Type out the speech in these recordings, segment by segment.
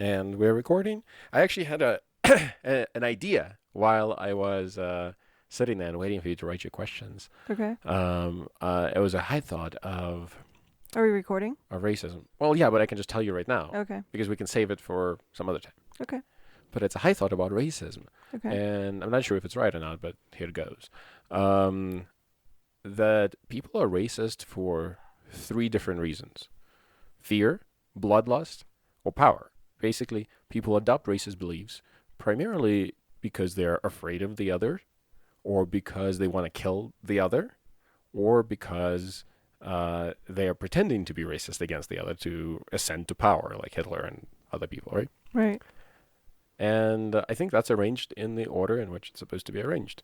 And we're recording. I actually had an idea while I was sitting there and waiting for you to write your questions. Okay. It was a high thought Are we recording? of racism. Well, yeah, but I can just tell you right now Okay. because we can save it for some other time. Okay. But it's a high thought about racism, Okay. and I'm not sure if it's right or not, but here it goes. Um, that people are racist for three different reasons: fear, bloodlust, or power. Basically, people adopt racist beliefs primarily because they're afraid of the other, or because they want to kill the other, or because they are pretending to be racist against the other to ascend to power, like Hitler and other people, right? Right. And I think that's arranged in the order in which it's supposed to be arranged.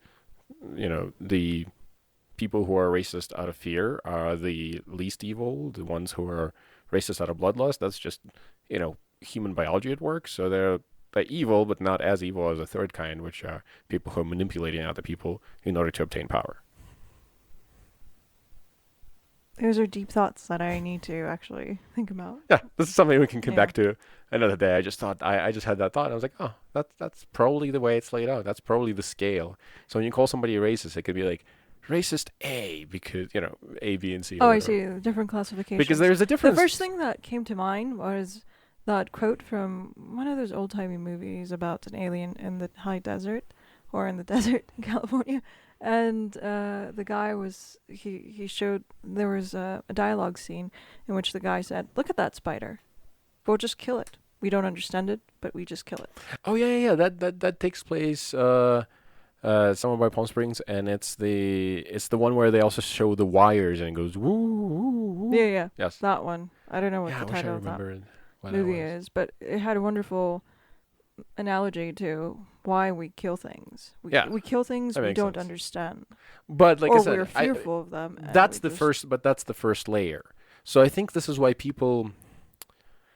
The people who are racist out of fear are the least evil. The ones who are racist out of bloodlust, that's just, human biology at work. So they're evil, but not as evil as a third kind, which are people who are manipulating other people in order to obtain power. Those are deep thoughts that I need to actually think about. Yeah, this is something we can come Yeah. back to another day. I just thought I just had that thought. I was like, oh, that's probably the way it's laid out. That's probably the scale. So when you call somebody a racist, it could be like racist A because A, B, and C. Oh, Or I whatever. see. Different classifications. Because there's a The difference. first thing that came to mind was that quote from one of those old-timey movies about an alien in the high desert, or in the desert in California. And the guy he showed, there was a dialogue scene in which the guy said, "Look at that spider. We'll just kill it. We don't understand it, but we just kill it." Oh yeah. That takes place somewhere by Palm Springs, and it's the one where they also show the wires and it goes woo woo woo. Yeah. Yes. That one. I don't know what Yeah, I the wish I title of that remembered what that movie was. is, but it had a wonderful analogy to why we kill things. Yeah, We kill things that we makes don't sense. understand, But like I or we're said, fearful of them. And that's we the just first. But that's the first layer. So I think this is why people.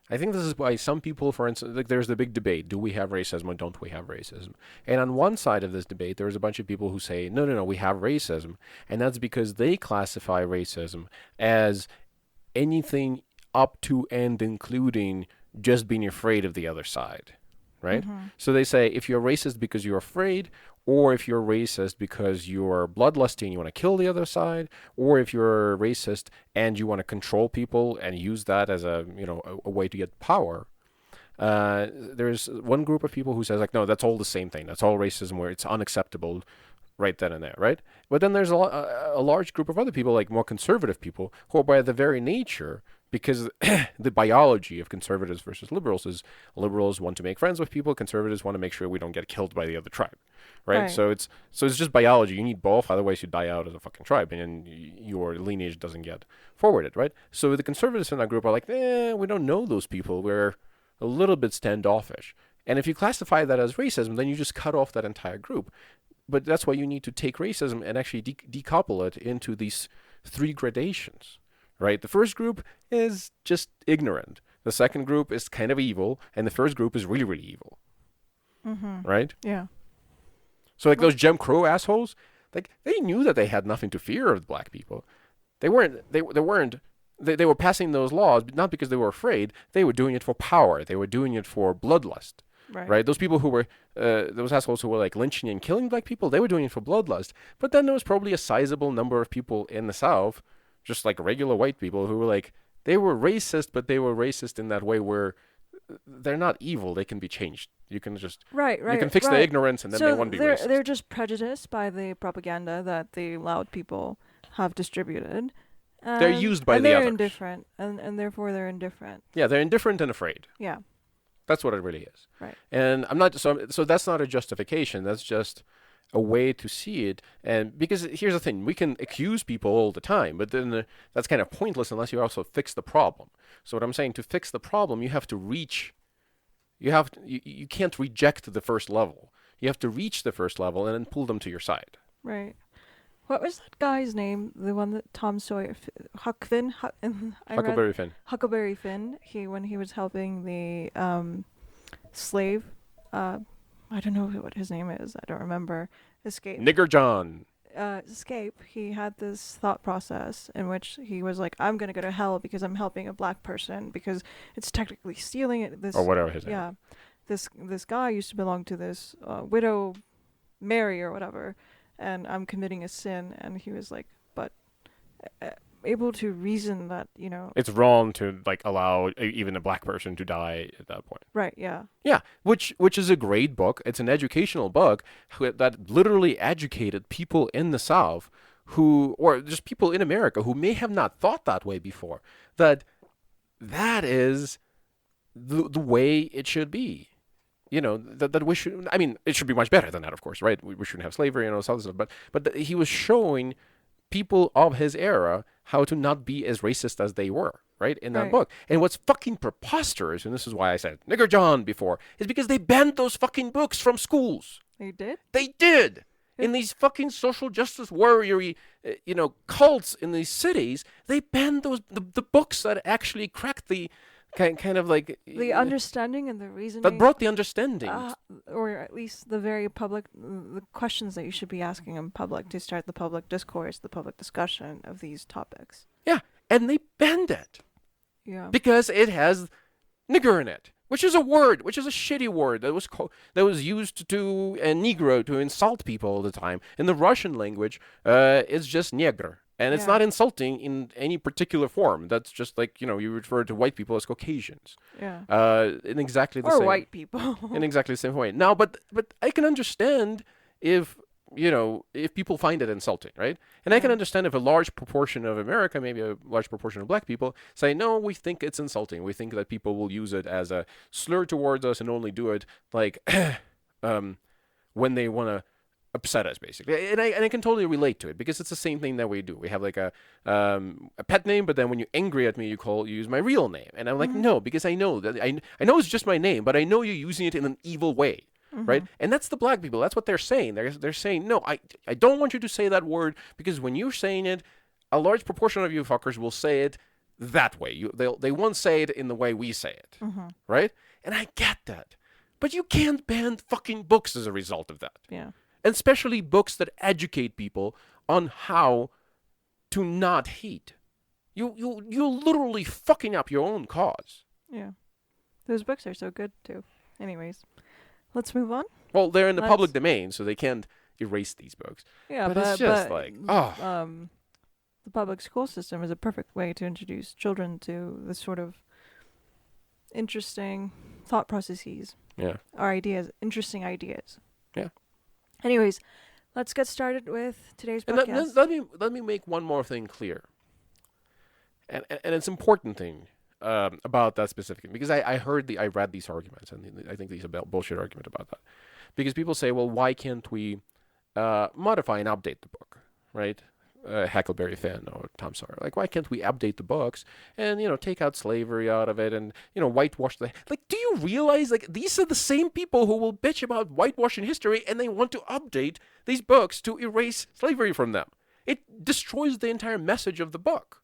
I think this is why some people, for instance, like there's the big debate: do we have racism or don't we have racism? And on one side of this debate, there's a bunch of people who say, no, we have racism, and that's because they classify racism as anything up to and including just being afraid of the other side, right? Mhm. So they say if you're racist because you're afraid, or if you're racist because you're bloodlusty and you want to kill the other side, or if you're racist and you want to control people and use that as a way to get power. There's one group of people who says like, no, that's all the same thing. That's all racism, where it's unacceptable right then and there, right? But then there's a large group of other people, like more conservative people, who are by the very nature, because the biology of conservatives versus liberals is liberals want to make friends with people, conservatives want to make sure we don't get killed by the other tribe, right? Right. So it's just biology. You need both, otherwise you die out as a fucking tribe, and your lineage doesn't get forwarded, right? So the conservatives in that group are like, we don't know those people. We're a little bit standoffish. And if you classify that as racism, then you just cut off that entire group. But that's why you need to take racism and actually decouple it into these three gradations, right? The first group is just ignorant. The second group is kind of evil, and the first group is really, really evil, Mhm. right? Yeah. So like Well, those Jim Crow assholes, like they knew that they had nothing to fear of the black people. They were passing those laws not because they were afraid. They were doing it for power. They were doing it for bloodlust, right. right? Those people who were those assholes who were like lynching and killing black people, they were doing it for bloodlust. But then there was probably a sizable number of people in the South, just like regular white people, who were like they were racist, but they were racist in that way where they're not evil. They can be changed. You can Right. you can Right. fix the Right. ignorance, and then they So won't be they're racist. just prejudiced by the propaganda that the loud people have distributed, They're used by and the they're others. indifferent, and therefore they're indifferent. Yeah, they're indifferent and afraid. Yeah. That's what it really is. Right. And I'm not so that's not a justification. That's just a way to see it. And because here's the thing, we can accuse people all the time, but then that's kind of pointless unless you also fix the problem. So what I'm saying, to fix the problem, you have to reach you can't reject the first level. You have to reach the first level and then pull them to your side. Right. What was that guy's name? The one that Tom Sawyer, Huck Finn. I read Huckleberry Finn. Huckleberry Finn. When he was helping the slave, I don't know what his name is. I don't remember. Escape. Nigger John. escape, he had this thought process in which he was like, I'm gonna go to hell because I'm helping a black person because it's technically stealing it. Or This, whatever his name is. yeah, this guy used to belong to this widow Mary or whatever, and I'm committing a sin. And he was like, but uh, able to reason that, It's wrong to like allow even a black person to die at that point. right, yeah, Yeah, which is a great book. It's an educational book that literally educated people in the South who, or just people in America who may have not thought that way before. That is the way it should be. That we should. I mean, it should be much better than that, of course, right? We shouldn't have slavery and all this other stuff. But he was showing people of his era how to not be as racist as they were, right, in that right. book. And what's fucking preposterous, and this is why I said Nigger John before, is because they banned those fucking books from schools. They did. They did. In these fucking social justice warrior cults in these cities, they banned the books that actually cracked the kind of like The understanding and the reasoning that brought the understanding. or at least the very public, the questions that you should be asking in public to start the public discourse, the public discussion of these topics. Yeah, and they banned it Yeah. because it has nigger in it, which is a word, which is a shitty word that was used to a Negro to insult people all the time. In the Russian language, it's just negr. And it's Yeah. not insulting in any particular form. That's just like, you refer to white people as Caucasians. Yeah. In exactly the Or same white people. in exactly the same way. Now, but I can understand if if people find it insulting, right? And I can Yeah. understand if a large proportion of America, maybe a large proportion of black people, say, no, we think it's insulting. We think that people will use it as a slur towards us and only do it like when they want to upset us, basically. And I can totally relate to it because it's the same thing that we do. We have like a pet name, but then when you're angry at me, you use my real name, and I'm like, no, because I know that I know it's just my name, but I know you're using it in an evil way. Right, and that's the black people. That's what they're saying. They're saying, no, I don't want you to say that word because when you're saying it, a large proportion of you fuckers will say it that way. They won't say it in the way we say it, right? And I get that, but you can't ban fucking books as a result of that. Yeah. And especially books that educate people on how to not hate. You're literally fucking up your own cause. Yeah. Those books are so good too. Anyways, let's move on. Well, they're in the Let's- public domain, so they can't erase these books. Yeah, But it's just like, oh. The public school system is a perfect way to introduce children to this sort of interesting thought processes, Yeah. or ideas, interesting ideas. Yeah. Anyways, let's get started with today's And podcast. let me make one more thing clear. And it's an important thing about that specific thing, because I read these arguments, and I think these are bullshit argument about that. Because people say, well, why can't we modify and update the book, right? Huckleberry Finn or Tom Sawyer. Like, why can't we update the books and, take out slavery out of it and, whitewash the... Like, do you realize, like, these are the same people who will bitch about whitewashing history, and they want to update these books to erase slavery from them. It destroys the entire message of the book.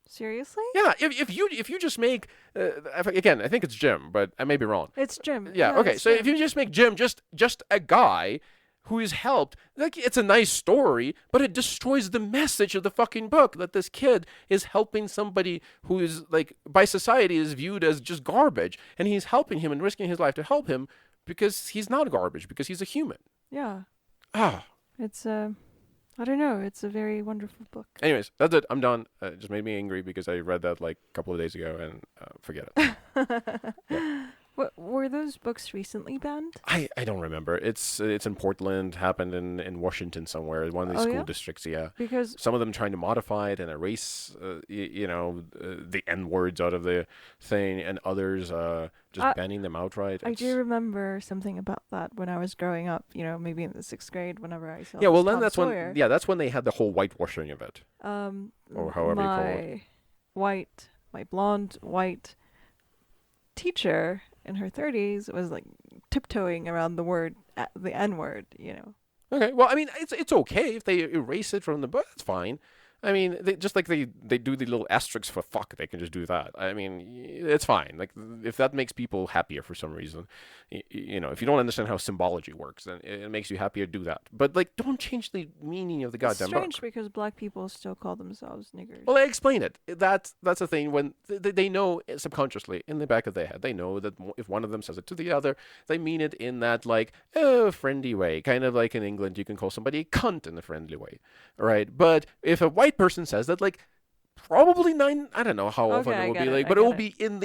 Seriously? Yeah, if you just make... again, I think it's Jim, but I may be wrong. It's Jim. Yeah, okay, it's so Jim. if you just make Jim just a guy who is helped, like, it's a nice story, but it destroys the message of the fucking book, that this kid is helping somebody who is, like, by society is viewed as just garbage, and he's helping him and risking his life to help him because he's not garbage, because he's a human. Yeah. Ah. It's I don't know. It's a very wonderful book. Anyways, that's it. I'm done. It just made me angry because I read that like a couple of days ago, and forget it. Yeah. Were those books recently banned? I don't remember. It's in Portland, happened in Washington somewhere, one of these school districts, yeah. Because some of them trying to modify it and erase, the N-words out of the thing, and others just banning them outright. I do remember something about that when I was growing up, maybe in the 6th grade, whenever I saw then Tom that's Sawyer. that's when they had the whole whitewashing of it. Or however you call it. My blonde white teacher in her 30s was like tiptoeing around the N-word, Okay, well, I mean, it's okay if they erase it from the book. That's fine. I mean, just like they do the little asterisks for fuck, they can just do that. I mean, it's fine. Like, if that makes people happier for some reason, if you don't understand how symbology works, then it makes you happier, do that. But, like, don't change the meaning of the It's goddamn strange book. because black people still call themselves niggers. Well, I explain it. That's the thing. When they know subconsciously in the back of their head, they know that if one of them says it to the other, they mean it in that, like, friendly way. Kind of like in England, you can call somebody a cunt in a friendly way, right? But if a white person says that, like, probably I don't know how often Okay, it I will get be it. like, I but it get will it. be in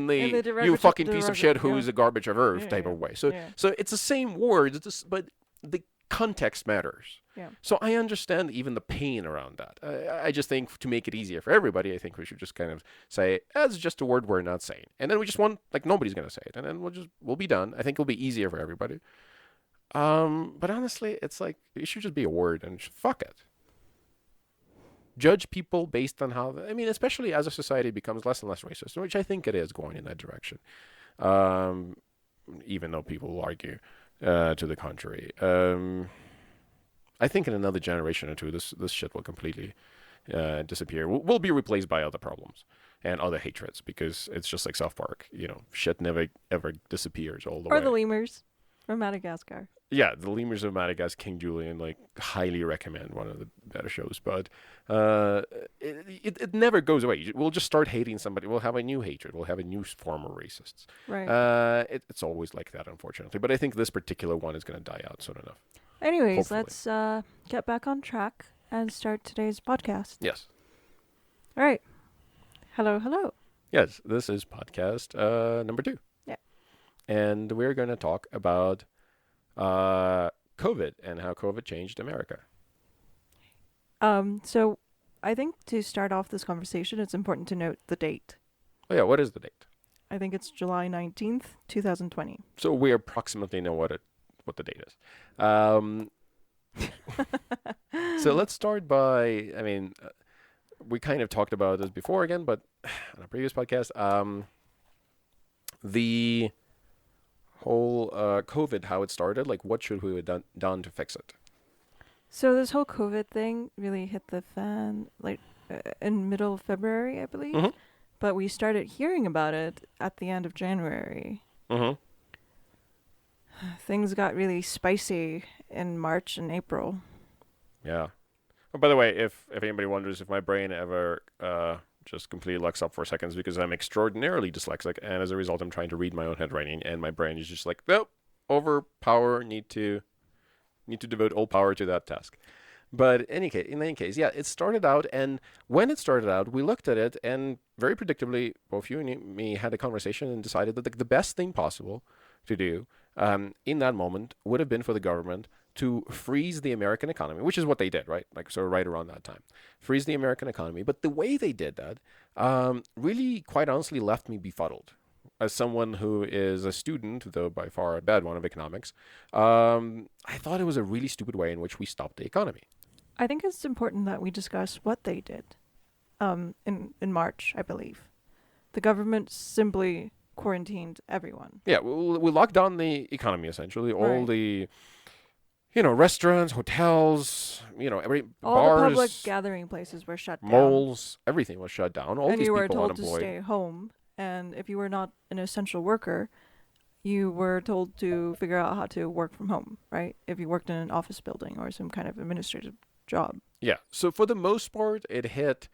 the you fucking piece of shit who's a garbage of earth type of way. So Yeah. so it's the same words, but the context matters. Yeah. So I understand even the pain around that. I just think to make it easier for everybody, I think we should just kind of say, it's just a word we're not saying. And then we just want, like, nobody's going to say it. And then we'll be done. I think it'll be easier for everybody. But honestly, it's like, it should just be a word and fuck it. Judge people based on how, I mean, especially as a society becomes less and less racist, which I think it is going in that direction. Even though people will argue to the contrary. I think in another generation or two, this shit will completely disappear. We'll be replaced by other problems and other hatreds, because it's just like South Park. Shit never ever disappears all the way. Or the lemurs from Madagascar. Yeah, the Lemurs of Madagascar, King Julian, like, highly recommend, one of the better shows. But it never goes away. We'll just start hating somebody. We'll have a new hatred. We'll have a new form of racists. Right. It's always like that, unfortunately. But I think this particular one is going to die out soon enough. Anyways, Hopefully. let's get back on track and start today's podcast. Yes. All right. Hello. Yes, this is podcast number 2. Yeah. And we're going to talk about COVID and how COVID changed America. So I think to start off this conversation, it's important to note the date. Oh, yeah, what is the date? I think it's July 19th, 2020. So we approximately know what the date is. So let's start by, I mean, we kind of talked about this before again, but on a previous podcast, the whole COVID, how it started, like, what should we have done to fix it? So this whole COVID thing really hit the fan like in middle of February, I believe. Mm-hmm. But we started hearing about it at the end of January. Mm-hmm. Things got really spicy in March and April. Yeah. Oh, by the way, if anybody wonders if my brain ever just completely locks up for seconds, because I'm extraordinarily dyslexic, and as a result, I'm trying to read my own handwriting, and my brain is just like, nope, overpower, need to devote all power to that task. But in any case, yeah, it started out, and when it started out, we looked at it, and very predictably, both you and me had a conversation and decided that the best thing possible to do in that moment would have been for the government to freeze the American economy, which is what they did, right? Like, so right around that time. Freeze the American economy. But the way they did that really, quite honestly, left me befuddled. As someone who is a student, though by far a bad one, of economics, I thought it was a really stupid way in which we stopped the economy. I think it's important that we discuss what they did in March, I believe. The government simply quarantined everyone. Yeah, we locked down the economy, essentially. All Right. the, restaurants, hotels, All bars, the public gathering places were shut down. malls, everything was shut down. All and these you were people told to unemployed. stay home. And if you were not an essential worker, you were told to figure out how to work from home, right? If you worked in an office building or some kind of administrative job. Yeah. So for the most part, it hit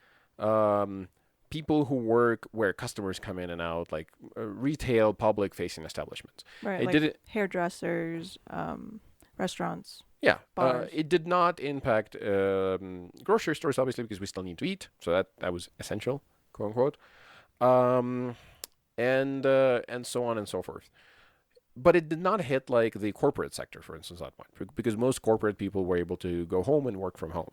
people who work where customers come in and out, like retail, public-facing establishments. Right, It like didn't. hairdressers, restaurants. Yeah. Bars. It did not impact grocery stores, obviously, because we still need to eat. So that was essential, quote unquote. And so on and so forth. But it did not hit, like, the corporate sector, for instance, that much, because most corporate people were able to go home and work from home.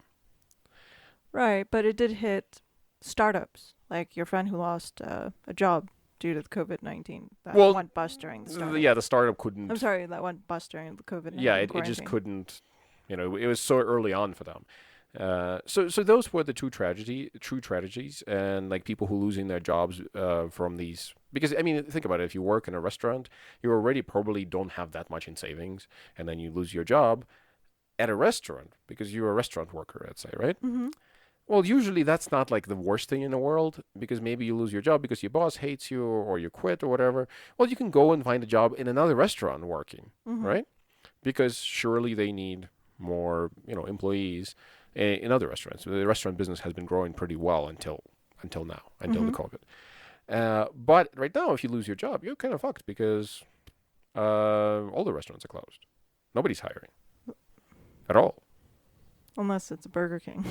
Right, but it did hit startups, like your friend who lost a job due to the COVID-19 that went bust during the startup. Yeah, the startup couldn't. I'm sorry, that went bust during the COVID-19 Yeah, it just couldn't. It was so early on for them. So those were the true tragedies, and, like, people who losing their jobs from these. Because, I mean, think about it. If you work in a restaurant, you already probably don't have that much in savings, and then you lose your job at a restaurant because you're a restaurant worker, let's say, right? Mm-hmm. Well, usually that's not like the worst thing in the world because maybe you lose your job because your boss hates you or you quit or whatever. Well, you can go and find a job in another restaurant working, Mm-hmm. right? Because surely they need more, employees in other restaurants. The restaurant business has been growing pretty well until now, until the Mm-hmm. COVID. But right now, if you lose your job, you're kind of fucked because all the restaurants are closed. Nobody's hiring at all. Unless it's a Burger King.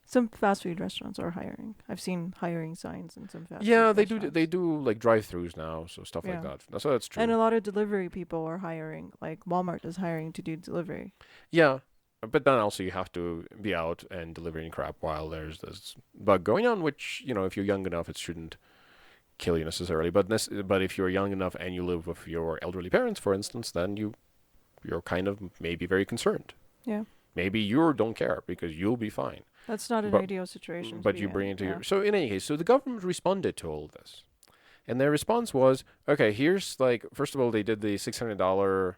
Some fast food restaurants are hiring. I've seen hiring signs in some fast food Yeah, they do. They restaurants. do like drive-throughs now, so stuff like Yeah. that. So that's And true. a lot of delivery people are hiring. Like Walmart is hiring to do delivery. Yeah, but then also you have to be out and delivering crap while there's this bug going on, which if you're young enough, it shouldn't kill you necessarily. But if you're young enough and you live with your elderly parents, for instance, then you're kind of maybe very concerned. Yeah. Maybe you don't care because you'll be fine. That's not an But ideal situation to but be you bring in. it to Yeah. your so in any case, so the government responded to all of this. And their response was, okay, here's like first of all they did the $600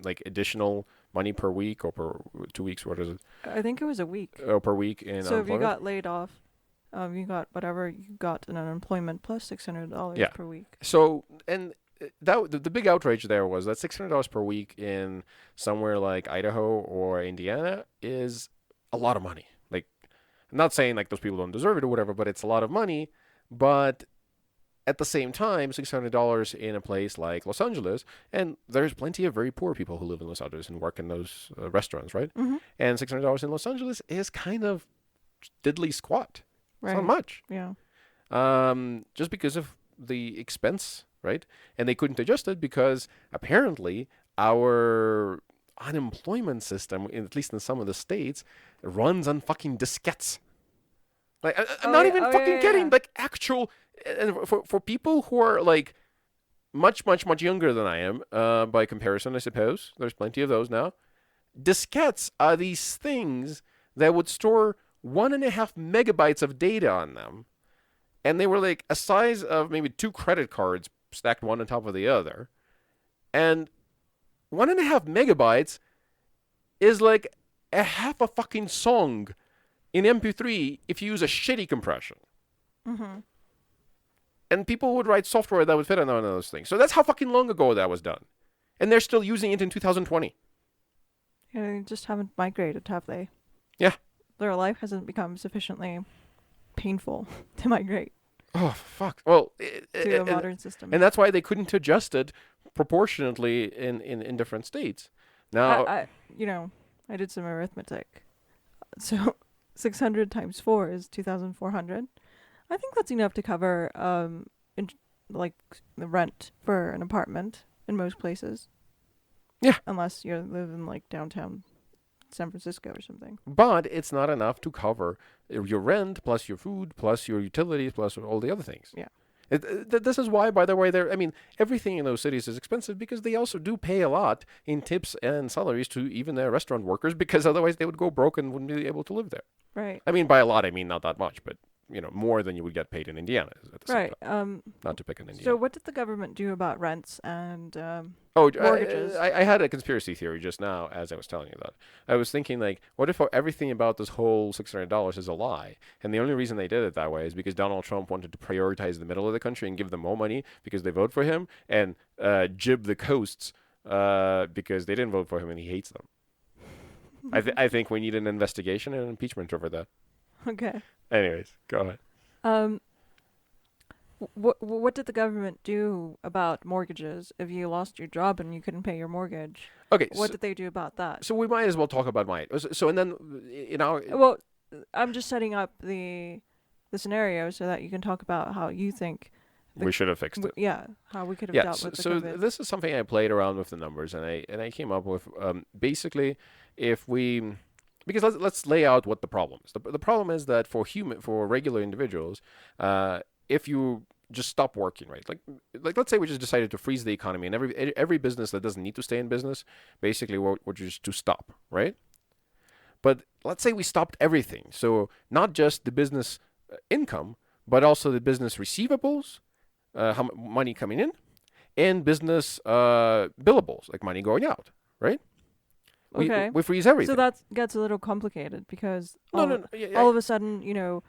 like additional money per week or per 2 weeks, what is it? I think it was a week. Per week in So if you unemployment. got laid off, you got whatever you got in unemployment plus $600 Yeah. per week. So and the big outrage there was that $600 per week in somewhere like Idaho or Indiana is a lot of money. Like, I'm not saying like those people don't deserve it or whatever, but it's a lot of money. But at the same time, $600 in a place like Los Angeles, and there's plenty of very poor people who live in Los Angeles and work in those restaurants, right? Mm-hmm. And $600 in Los Angeles is kind of diddly squat. It's not Right. much. Yeah. Just because of the expense, right? And they couldn't adjust it because apparently our unemployment system, at least in some of the states, runs on fucking diskettes. Like, I'm Oh not yeah. even Oh fucking yeah. kidding. Yeah. Like, actual, and for people who are like much, much, much younger than I am, by comparison, I suppose, there's plenty of those now. Diskettes are these things that would store 1.5 megabytes of data on them, and they were like a size of maybe two credit cards stacked one on top of the other. And 1.5 megabytes is like a half a fucking song in MP3 if you use a shitty compression. Mm-hmm. And people would write software that would fit on one of those things. So that's how fucking long ago that was done. And they're still using it in 2020. Yeah, they just haven't migrated, have they? Yeah. Their life hasn't become sufficiently painful to migrate Oh, fuck. Well, to a modern system. and that's why they couldn't adjust it proportionately in different states. Now, I did some arithmetic. So 600 times 4 is 2,400. I think that's enough to cover like the rent for an apartment in most places. Yeah. Unless you live in like downtown San Francisco or something. but it's not enough to cover your rent plus your food plus your utilities plus all the other things. Yeah. This is why, by the way, everything in those cities is expensive because they also do pay a lot in tips and salaries to even their restaurant workers because otherwise they would go broke and wouldn't be able to live there. Right. I mean, by a lot, I mean not that much, but more than you would get paid in Indiana at the same Right. time. Not to pick on Indiana. So what did the government do about rents and mortgages. mortgages? I had a conspiracy theory just now as I was telling you that. I was thinking like, what if everything about this whole $600 is a lie? And the only reason they did it that way is because Donald Trump wanted to prioritize the middle of the country and give them more money because they vote for him, and jib the coasts because they didn't vote for him and he hates them. I think we need an investigation and an impeachment over that. Okay. Anyways, go ahead. What did the government do about mortgages if you lost your job and you couldn't pay your mortgage? Okay, What did they do about that? so we might as well talk about mine. So and then Well, I'm just setting up the scenario so that you can talk about how you think we should have fixed it. how we could have Yeah, dealt with the so COVID. this is something I played around with the numbers, and I came up with basically if we because let's lay out what the problem is. The problem is that for regular individuals, if you just stop working, right? Like let's say we just decided to freeze the economy, and every business that doesn't need to stay in business, basically we're just to stop, right? But let's say we stopped everything, so not just the business income, but also the business receivables, money coming in, and business billables, like money going out, right? Okay. We freeze So everything. that gets a little complicated because No, no, no. Yeah, all yeah. of a sudden, you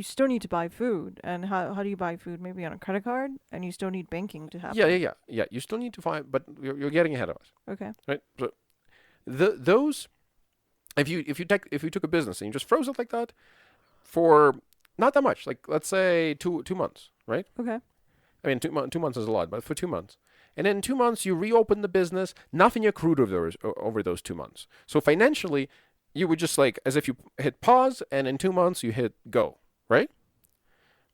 still need to buy food. And how do you buy food? Maybe on a credit card, and you still need banking to Yeah, yeah, happen. yeah, yeah. You still need to find, but you're getting ahead of us, Okay. right? So those, if you took a business and you just froze it like that for not that much, like let's say 2 months, right? Okay. I mean, 2 months is a lot, but for 2 months. And in 2 months, you reopen the business, nothing accrued over those 2 months. So financially, you would just like, as if you hit pause, and in 2 months, you hit go, right?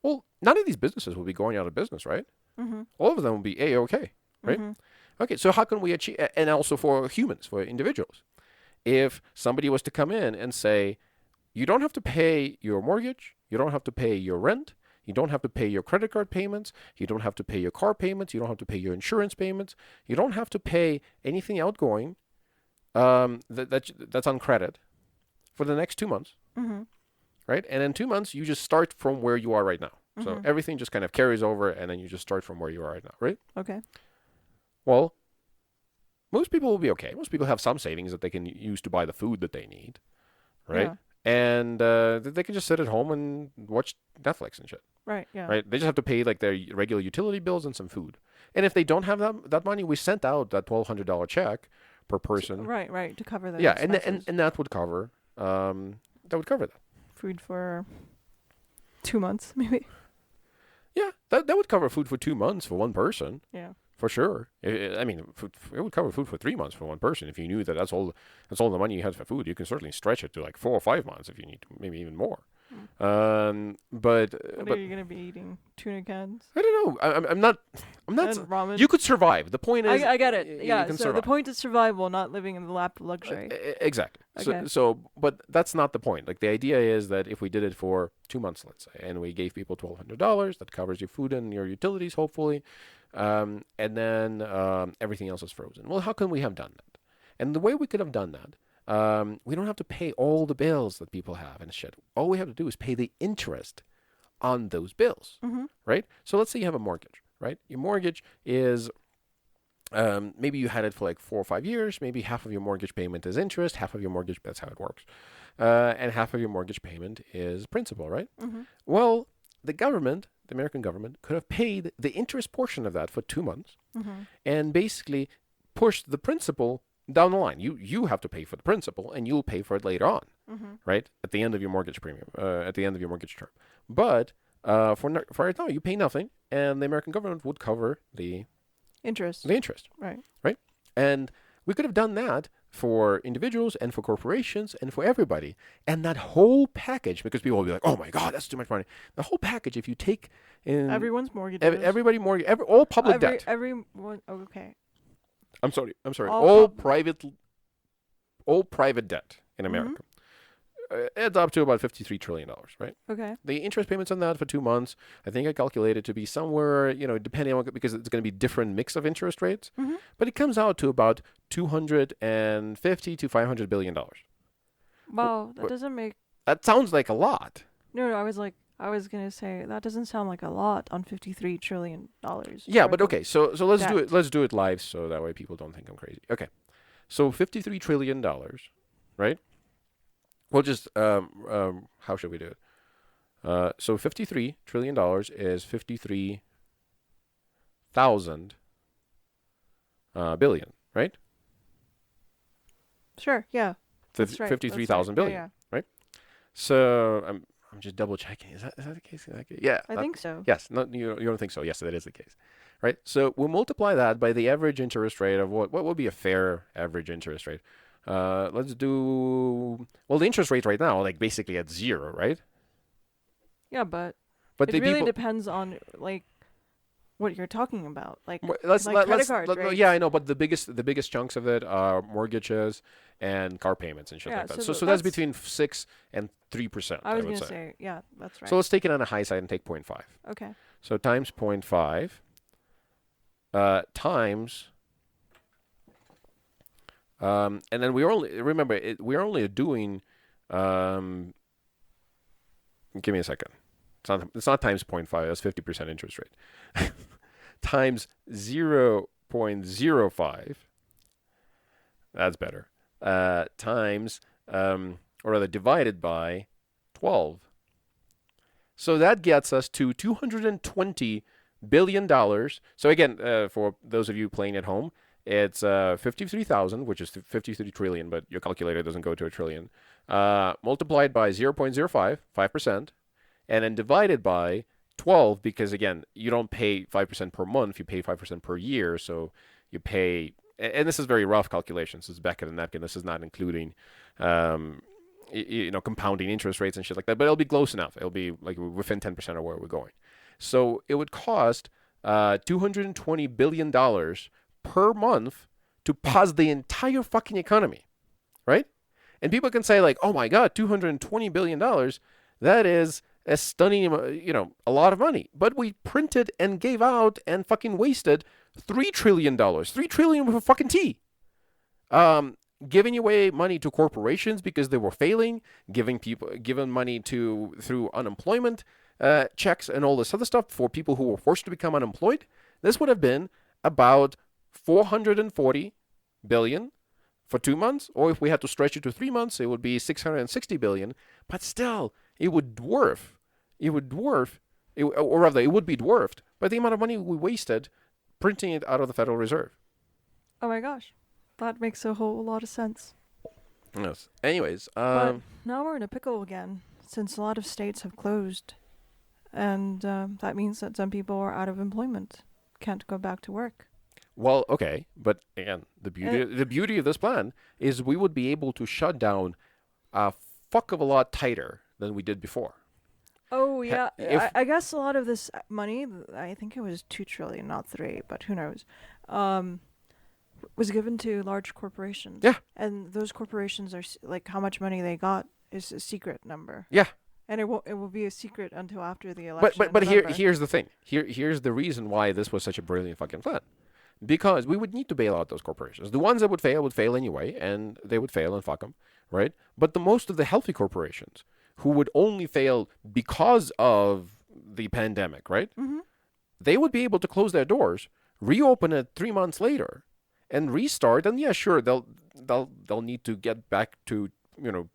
Well, none of these businesses will be going out of business, right? Mm-hmm. All of them will be A-OK, right? Mm-hmm. Okay, so how can we achieve, and also for humans, for individuals, if somebody was to come in and say, you don't have to pay your mortgage, you don't have to pay your rent, you don't have to pay your credit card payments, you don't have to pay your car payments, you don't have to pay your insurance payments, you don't have to pay anything outgoing that's on credit for the next 2 months, Mm-hmm. right? And in 2 months, you just start from where you are right now. So Mm-hmm. everything just kind of carries over, and then you just start from where you are right now, right? Okay. Well, most people will be okay. Most people have some savings that they can use to buy the food that they need, right? Yeah. And they can just sit at home and watch Netflix and shit, Right. Yeah. right? They just have to pay like their regular utility bills and some food. And if they don't have that money, we sent out that $1,200 check per person. Right. Right. To cover the Yeah, expenses. and that would cover that. Food for 2 months, maybe. Yeah, that would cover food for 2 months for one person. Yeah. For sure. I mean, it would cover food for 3 months for one person. If you knew that that's all the money you had for food, you can certainly stretch it to like 4 or 5 months if you need to, maybe even more. But What but are you gonna be eating? Tuna cans I don't know. I'm not. I'm not. and ramen. You could survive. The point is, I get it. you Yeah. can So survive. the point is survival, not living in the lap of luxury. Exactly. Okay. But that's not the point. Like the idea is that if we did it for 2 months, let's say, and we gave people $1,200, that covers your food and your utilities, hopefully, and then everything else is frozen. Well, how can we have done that? And the way we could have done that, we don't have to pay all the bills that people have and shit. All we have to do is pay the interest on those bills, Mm-hmm. right? So let's say you have a mortgage, right? Your mortgage is maybe you had it for like 4 or 5 years. Maybe half of your mortgage payment is interest, half of your mortgage, that's how it works. And half of your mortgage payment is principal, right? Mm-hmm. Well, the American government, could have paid the interest portion of that for 2 months Mm-hmm. and basically pushed the principal down the line. You have to pay for the principal, and you'll pay for it later on, Mm-hmm. right? At the end of your mortgage premium, at the end of your mortgage term. But for right now, you pay nothing, and the American government would cover the Interest. interest, Right. right? And we could have done that for individuals and for corporations and for everybody. And that whole package, because people will be like, "Oh my God, that's too much money." The whole package, if you take in Everyone's mortgages. everybody mortgage, all public debt. Everyone. Oh, okay. I'm sorry. All All pub- private debt in America adds up to about $53 trillion, right? Okay. The interest payments on that for 2 months, I think I calculated to be somewhere, depending on, because it's going to be different mix of interest rates, Mm-hmm. but it comes out to about 250 to $500 billion. Wow, that wh- doesn't make. That sounds like a lot. No, I was gonna say that doesn't sound like a lot on $53 trillion. Yeah, but okay, so let's do debt. it. Let's do it live, so that way people don't think I'm crazy. Okay, so $53 trillion, right? We'll just how should we do it? So $53 trillion is 53,000 billion, right? Sure. Yeah. That's right. 53,000 That's right. billion. Yeah. So I'm just double checking. Is that the case? Yeah. I think so. Yes. No, you don't think so? Yes, that is the case, right? So we'll multiply that by the average interest rate of what would be a fair average interest rate. Let's do the interest rate right now, like basically at zero, right? Yeah, but But it the really people. depends on like what you're talking about. Like Let's like let, credit let's card let, rates. yeah, I know, but the biggest chunks of it are mortgages and car payments and shit Yeah, like that. so So that's- that's between 6 and 3%. I was would gonna say. say, yeah, that's right. So let's take it on the high side and take 0.5. Okay. So times 0.5 times, and then we're only doing, give me a second. It's not times 0.5, that's 50% interest rate. Times 0.05 That's better. Times, or rather divided by 12. So that gets us to $220 billion. So again, for those of you playing at home, it's 53,000, which is 53 trillion, but your calculator doesn't go to a trillion. Multiplied by 0.05, 5%, and then divided by 12, because again, you don't pay 5% per month, you pay 5% per year. So you pay, and this is very rough calculations. It's back of the napkin. This is not including um, compounding interest rates and shit like that. But it'll be close enough. It'll be like within 10% of where we're going. So it would cost $220 billion per month to pause the entire fucking economy, right? And people can say like, "Oh my God, $220 billion, that is a stunning, a lot of money." But we printed and gave out and fucking wasted $3 trillion, $3 trillion with a fucking T. Giving away money to corporations because they were failing, giving money to through unemployment checks and all this other stuff for people who were forced to become unemployed. This would have been about 440 billion for 2 months, or if we had to stretch it to 3 months, it would be 660 billion. But still, it would dwarf, or rather, it would be dwarfed by the amount of money we wasted printing it out of the Federal Reserve. Oh my gosh. That makes a whole lot of sense. Yes. Anyways, But now we're in a pickle again, since a lot of states have closed. And that means that some people are out of employment, can't go back to work. well, okay, but again, the beauty of this plan is we would be able to shut down a fuck of a lot tighter than we did before. Oh yeah, If I guess a lot of this money, I think it was 2 trillion, not 3, but who knows, um, was given to large corporations. Yeah. And those corporations are like how much money they got is a secret number. Yeah, And it will be a secret until after the but election. but in here November. here's the thing. Here's the reason why this was such a brilliant fucking plan. Because we would need to bail out those corporations. The ones that would fail anyway, and they would fail and fuck them, right? But the most of the healthy corporations who would only fail because of the pandemic, right? Mm-hmm. They would be able to close their doors, reopen it 3 months later, and restart. And yeah, sure, they'll need to get back to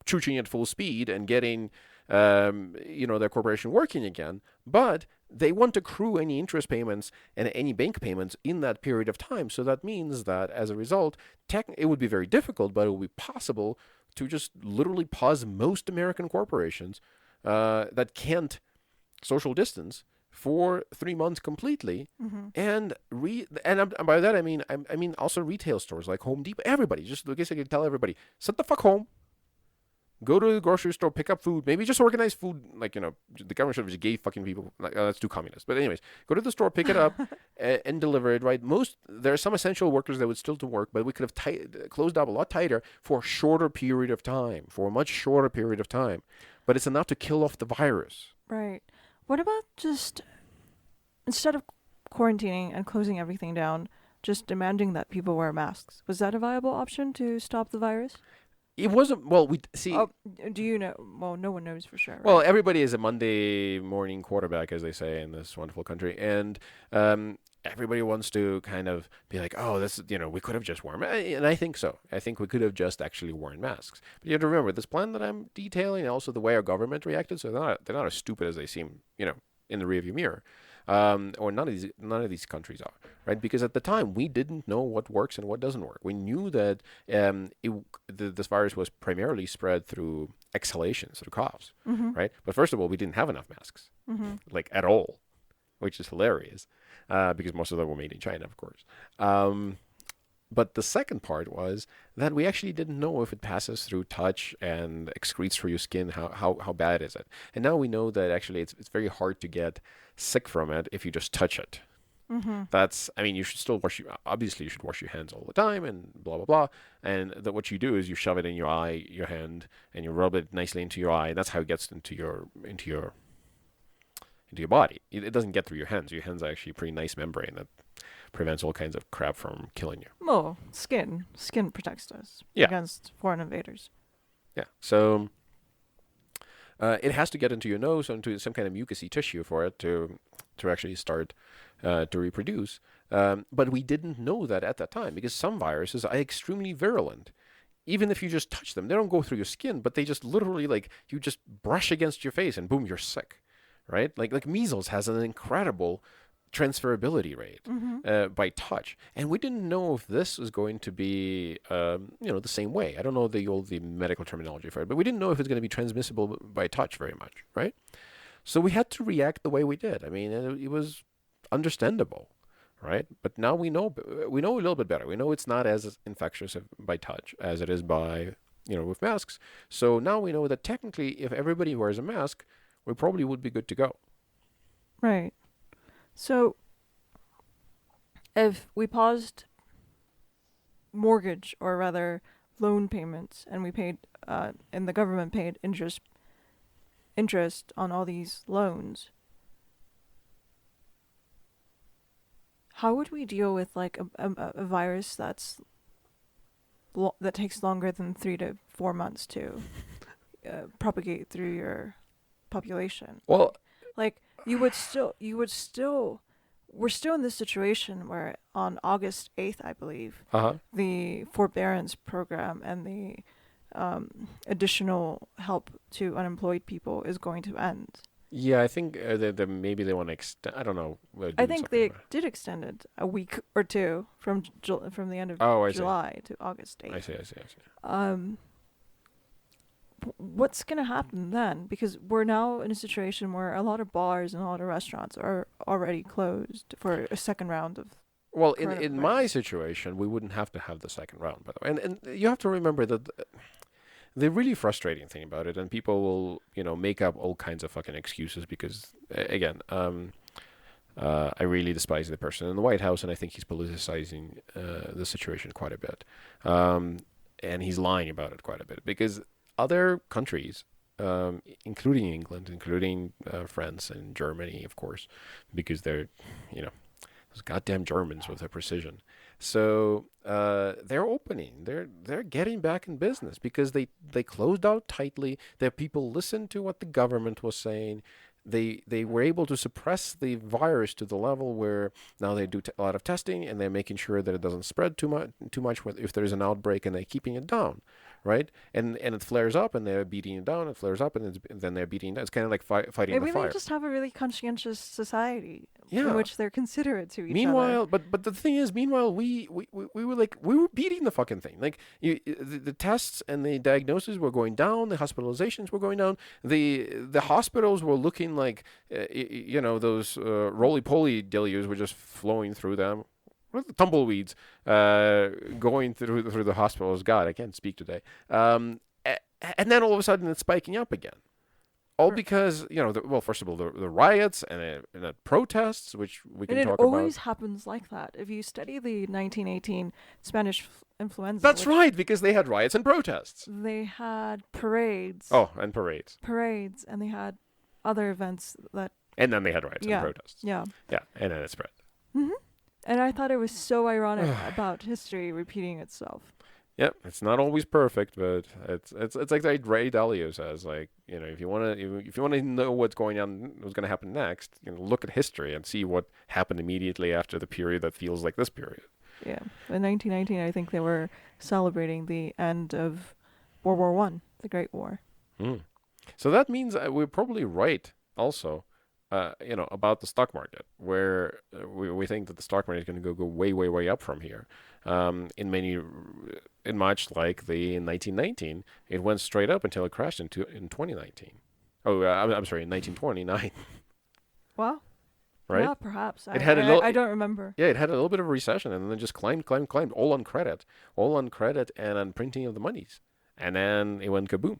chooching at full speed and getting their corporation working again. But they won't accrue any interest payments and any bank payments in that period of time. So that means that as a result, it would be very difficult, but it will be possible to just literally pause most American corporations that can't social distance for 3 months completely, Mm-hmm. and by that I mean also retail stores like Home Depot. Everybody, just I guess I could tell everybody, sit the fuck home. Go to the grocery store, pick up food. Maybe just organize food. Like, the government should have just gave fucking people. Like, that's too communist. But anyways, go to the store, pick it up, and deliver it. Right. There are some essential workers that would still to work, but we could have closed up a lot tighter for a shorter period of time, for a much shorter period of time. But it's enough to kill off the virus. Right. What about just instead of quarantining and closing everything down, just demanding that people wear masks? Was that a viable option to stop the virus? It wasn't. Well, we see. Oh, do you know? Well, no one knows for sure. Right? Well, everybody is a Monday morning quarterback, as they say in this wonderful country, and everybody wants to kind of be like, "Oh, this, we could have just worn," and I think so. I think we could have just actually worn masks. But you have to remember this plan that I'm detailing, and also the way our government reacted. So they're not as stupid as they seem, in the rearview mirror. Or none of these countries are, right? Because at the time we didn't know what works and what doesn't work. We knew that this virus was primarily spread through exhalations, through coughs, Mm-hmm. right? But first of all, we didn't have enough masks, Mm-hmm. like at all, which is hilarious, because most of them were made in China, of course. But the second part was that we actually didn't know if it passes through touch and excretes through your skin. How bad is it? And now we know that actually it's very hard to get sick from it if you just touch it. Mm-hmm. You should still obviously you should wash your hands all the time and blah, blah, blah. And what you do is you shove it in your eye, your hand, and you rub it nicely into your eye. And that's how it gets into your body. It doesn't get through your hands. Your hands are actually a pretty nice membrane that prevents all kinds of crap from killing you. Well, skin protects us Yeah. against foreign invaders. Yeah. So it has to get into your nose or into some kind of mucousy tissue for it to actually start to reproduce. But we didn't know that at that time because some viruses are extremely virulent. Even if you just touch them, they don't go through your skin, but they just literally like you just brush against your face and boom, you're sick, right? Like measles has an incredible transferability rate by touch, and we didn't know if this was going to be the same way. I don't know the medical terminology for it, but we didn't know if it's going to be transmissible by touch very much, right? So we had to react the way we did. I mean, it was understandable, right? But now we know a little bit better. We know it's not as infectious by touch as it is by with masks. So now we know that technically, if everybody wears a mask, we probably would be good to go. Right. So if we paused mortgage, or rather loan payments, and we paid, and the government paid interest on all these loans, how would we deal with like a virus that takes longer than 3 to 4 months to propagate through your population? Well, Like we're still in this situation where on August 8th, I believe, the forbearance program and the additional help to unemployed people is going to end. yeah, I think maybe they want to extend. I don't know. I think they did extend it a week or two from the end of July to August 8th. I see. What's going to happen then? Because we're now in a situation where a lot of bars and a lot of restaurants are already closed for a second round of. Well, in my situation, we wouldn't have to have the second round, by the way. And you have to remember that the really frustrating thing about it, and people will, make up all kinds of fucking excuses because, again, I really despise the person in the White House, and I think he's politicizing the situation quite a bit. And he's lying about it quite a bit because other countries, including England, including France and Germany, of course, because they're, those goddamn Germans with their precision. So they're opening. They're getting back in business because they closed out tightly. Their people listened to what the government was saying. They were able to suppress the virus to the level where now they do a lot of testing and they're making sure that it doesn't spread too much if there's an outbreak, and they're keeping it down, right? And it flares up and they're beating it down. It flares up and then they're beating it down. It's kind of like fighting the fire. They just have a really conscientious society in which they're considerate to each other. Meanwhile, but the thing is, we were beating the fucking thing. Like the tests and the diagnoses were going down, the hospitalizations were going down, the hospitals were looking like those roly-poly deluges were just flowing through them. What the tumbleweeds going through the hospitals? God, I can't speak today. And then all of a sudden it's spiking up again. All because, first of all, the riots and the protests, which we can talk about. And it always happens like that. If you study the 1918 Spanish influenza. That's right, because they had riots and protests. They had parades. Oh, and parades. Parades, and they had other events that. And then they had riots and protests. Yeah. Yeah, and then it spread. Mm-hmm. And I thought it was so ironic about history repeating itself. Yep, it's not always perfect, but it's like Ray Dalio says, like, if you want to know what's going on, what's going to happen next, look at history and see what happened immediately after the period that feels like this period. Yeah, in 1919, I think they were celebrating the end of World War I, the Great War. So that means we're probably right also, about the stock market, where we think that the stock market is going to go way, way, way up from here. In much like in 1919, it went straight up until it crashed in 2019. Oh, I'm sorry, in 1929. Wow. Right? Yeah, perhaps. I don't remember. Yeah, it had a little bit of a recession, and then just climbed, all on credit and on printing of the monies, and then it went kaboom.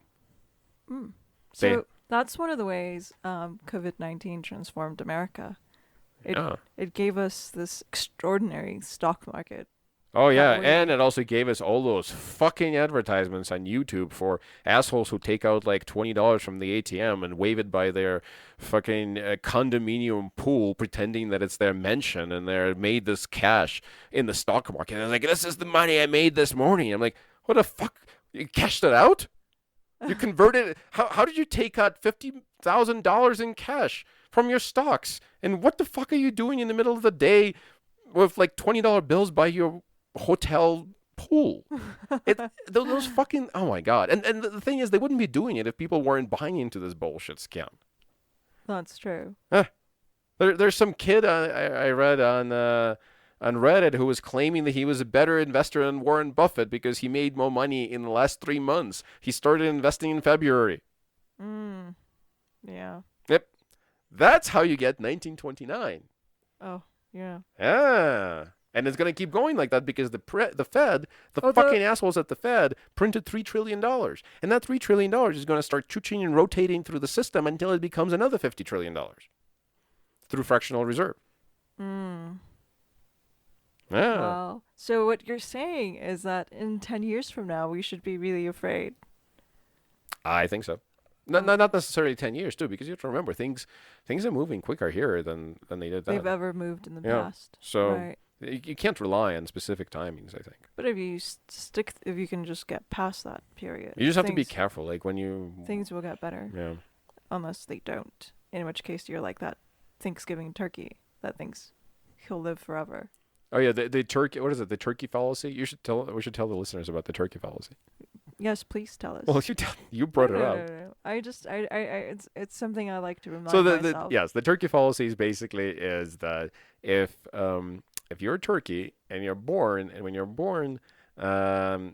So that's one of the ways COVID-19 transformed America. It gave us this extraordinary stock market. Oh, yeah, and it also gave us all those fucking advertisements on YouTube for assholes who take out like $20 from the ATM and wave it by their fucking condominium pool, pretending that it's their mansion and they made this cash in the stock market. And they're like, this is the money I made this morning. I'm like, what the fuck? You cashed it out? You converted it? How did you take out $50,000 in cash from your stocks. And what the fuck are you doing in the middle of the day with like $20 bills by your hotel pool? Those fucking, oh my God. And the thing is, they wouldn't be doing it if people weren't buying into this bullshit scam. That's true. There's some kid I read on Reddit who was claiming that he was a better investor than Warren Buffett because he made more money in the last 3 months. He started investing in February. Yeah. Yep. That's how you get 1929. Oh, yeah. Ah. And it's going to keep going like that because the Fed, fucking assholes at the Fed, printed $3 trillion. And that $3 trillion is going to start chooching and rotating through the system until it becomes another $50 trillion through fractional reserve. Yeah. Wow. So what you're saying is that in 10 years from now, we should be really afraid. I think so. Not necessarily 10 years, too, because you have to remember, things are moving quicker here than they did then. They've ever moved in the past. So right. you can't rely on specific timings, I think. But if you if you can just get past that period. You just have to be careful. Like when you... Things will get better. Yeah. Unless they don't. In which case you're like that Thanksgiving turkey that thinks he'll live forever. Oh yeah, the turkey. What is it? The turkey fallacy. We should tell the listeners about the turkey fallacy. Yes, please tell us. Well, you brought it up. No. It's something I like to remind myself. Yes, the turkey fallacy basically is that if you're a turkey and you're born, and when you're born, the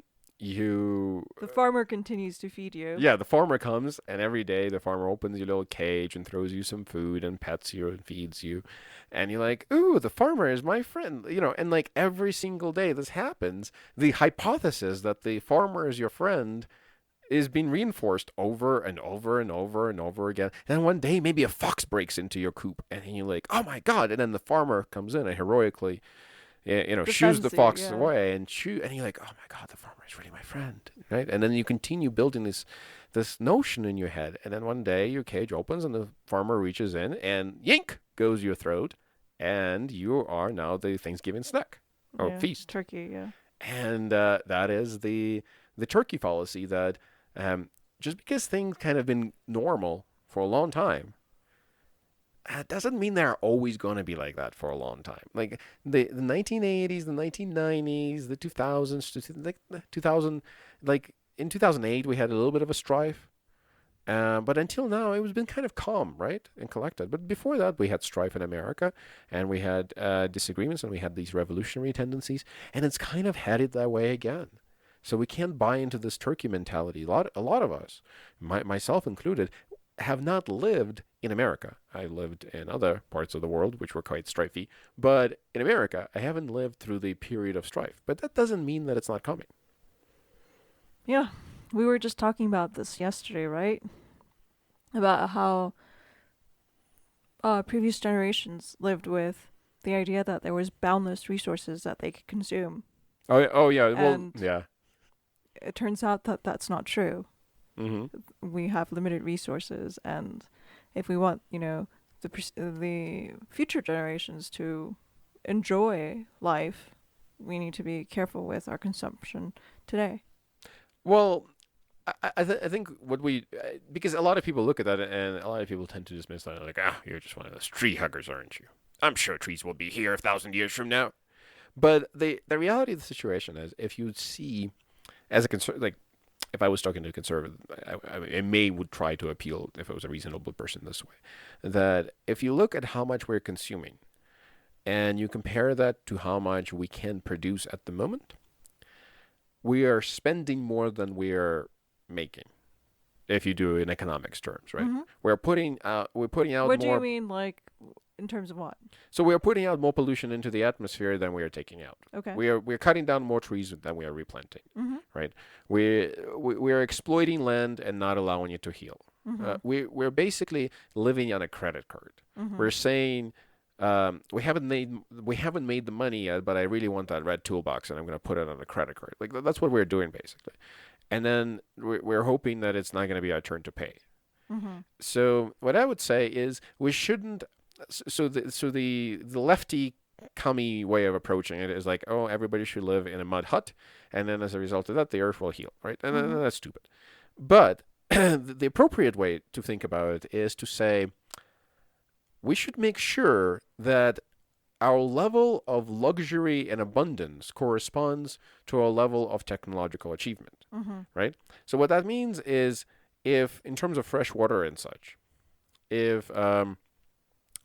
farmer continues to feed you. Yeah, the farmer comes, and every day the farmer opens your little cage and throws you some food and pets you and feeds you. And you're like, ooh, the farmer is my friend. And like every single day this happens, the hypothesis that the farmer is your friend is being reinforced over and over and over and over again. And one day maybe a fox breaks into your coop, and you're like, oh my God. And then the farmer comes in and heroically shoos the fox away and you're like, oh my God, the farmer is really my friend, right? And then you continue building this notion in your head, and then one day your cage opens and the farmer reaches in and yank goes your throat, and you are now the Thanksgiving snack or feast. Turkey, yeah. And that is the turkey fallacy, that just because things kind of been normal for a long time, doesn't mean they're always going to be like that for a long time. Like the 1980s, the 1990s, the 2000s, 2000, like in 2008 we had a little bit of a strife, but until now it was been kind of calm, right, and collected. But before that we had strife in America, and we had disagreements, and we had these revolutionary tendencies, and it's kind of headed that way again. So we can't buy into this turkey mentality. A lot of us, myself included, have not lived in America. I lived in other parts of the world which were quite strifey, but in America I haven't lived through the period of strife. But that doesn't mean that it's not coming. Yeah, we were just talking about this yesterday, right? About how previous generations lived with the idea that there was boundless resources that they could consume. Oh yeah, well, and yeah. It turns out that that's not true. Mm-hmm. We have limited resources, and if we want, the future generations to enjoy life, we need to be careful with our consumption today. Well, I think because a lot of people look at that, and a lot of people tend to dismiss that, like, you're just one of those tree huggers, aren't you? I'm sure trees will be here 1,000 years from now. But the reality of the situation is, if you see, as a like, if I was talking to a conservative, I would try to appeal, if I was a reasonable person, this way, that if you look at how much we're consuming and you compare that to how much we can produce at the moment, we are spending more than we are making. If you do in economics terms, right? Mm-hmm. We're putting out What more. do you mean, like, in terms of what? So we are putting out more pollution into the atmosphere than we are taking out. Okay. We're cutting down more trees than we are replanting. Mm-hmm. Right? We're exploiting land and not allowing it to heal. Mm-hmm. We're basically living on a credit card. Mm-hmm. We're saying we haven't made the money yet, but I really want that red toolbox, and I'm going to put it on a credit card. Like that's what we're doing basically. And then we're hoping that it's not going to be our turn to pay. Mm-hmm. So what I would say is we shouldn't. So the lefty commie way of approaching it is like, oh, everybody should live in a mud hut, and then as a result of that, the earth will heal, right? And then that's stupid. But the appropriate way to think about it is to say, we should make sure that our level of luxury and abundance corresponds to our level of technological achievement, Mm-hmm. right? So what that means is, if in terms of fresh water and such, if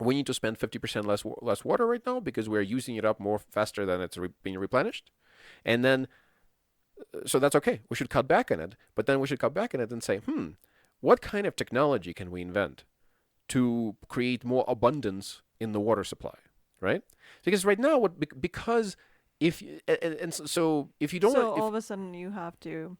we need to spend 50% less water right now because we're using it up more faster than it's being replenished, and then so that's okay. We should cut back on it, but then we should cut back on it and say, what kind of technology can we invent to create more abundance in the water supply, right? Because right now, because if and so if you don't So want, if all of a sudden you have to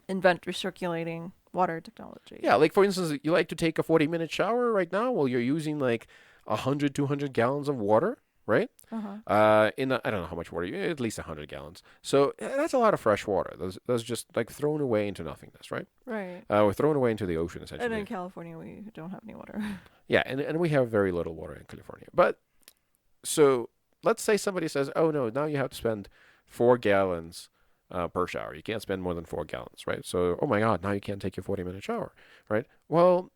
invent recirculating water technology. yeah, like for instance, you like to take a 40-minute shower right now, while you're using like 100, 200 gallons of water, right? Uh-huh. I don't know how much water, at least 100 gallons. So that's a lot of fresh water. That's just like thrown away into nothingness, right? Right. We're thrown away into the ocean, And essentially. in California, we don't have any water. Yeah, and we have very little water in California. But so let's say somebody says, oh no, now you have to spend 4 gallons per shower. You can't spend more than 4 gallons, right? So, oh my God, now you can't take your 40-minute shower, right? Well,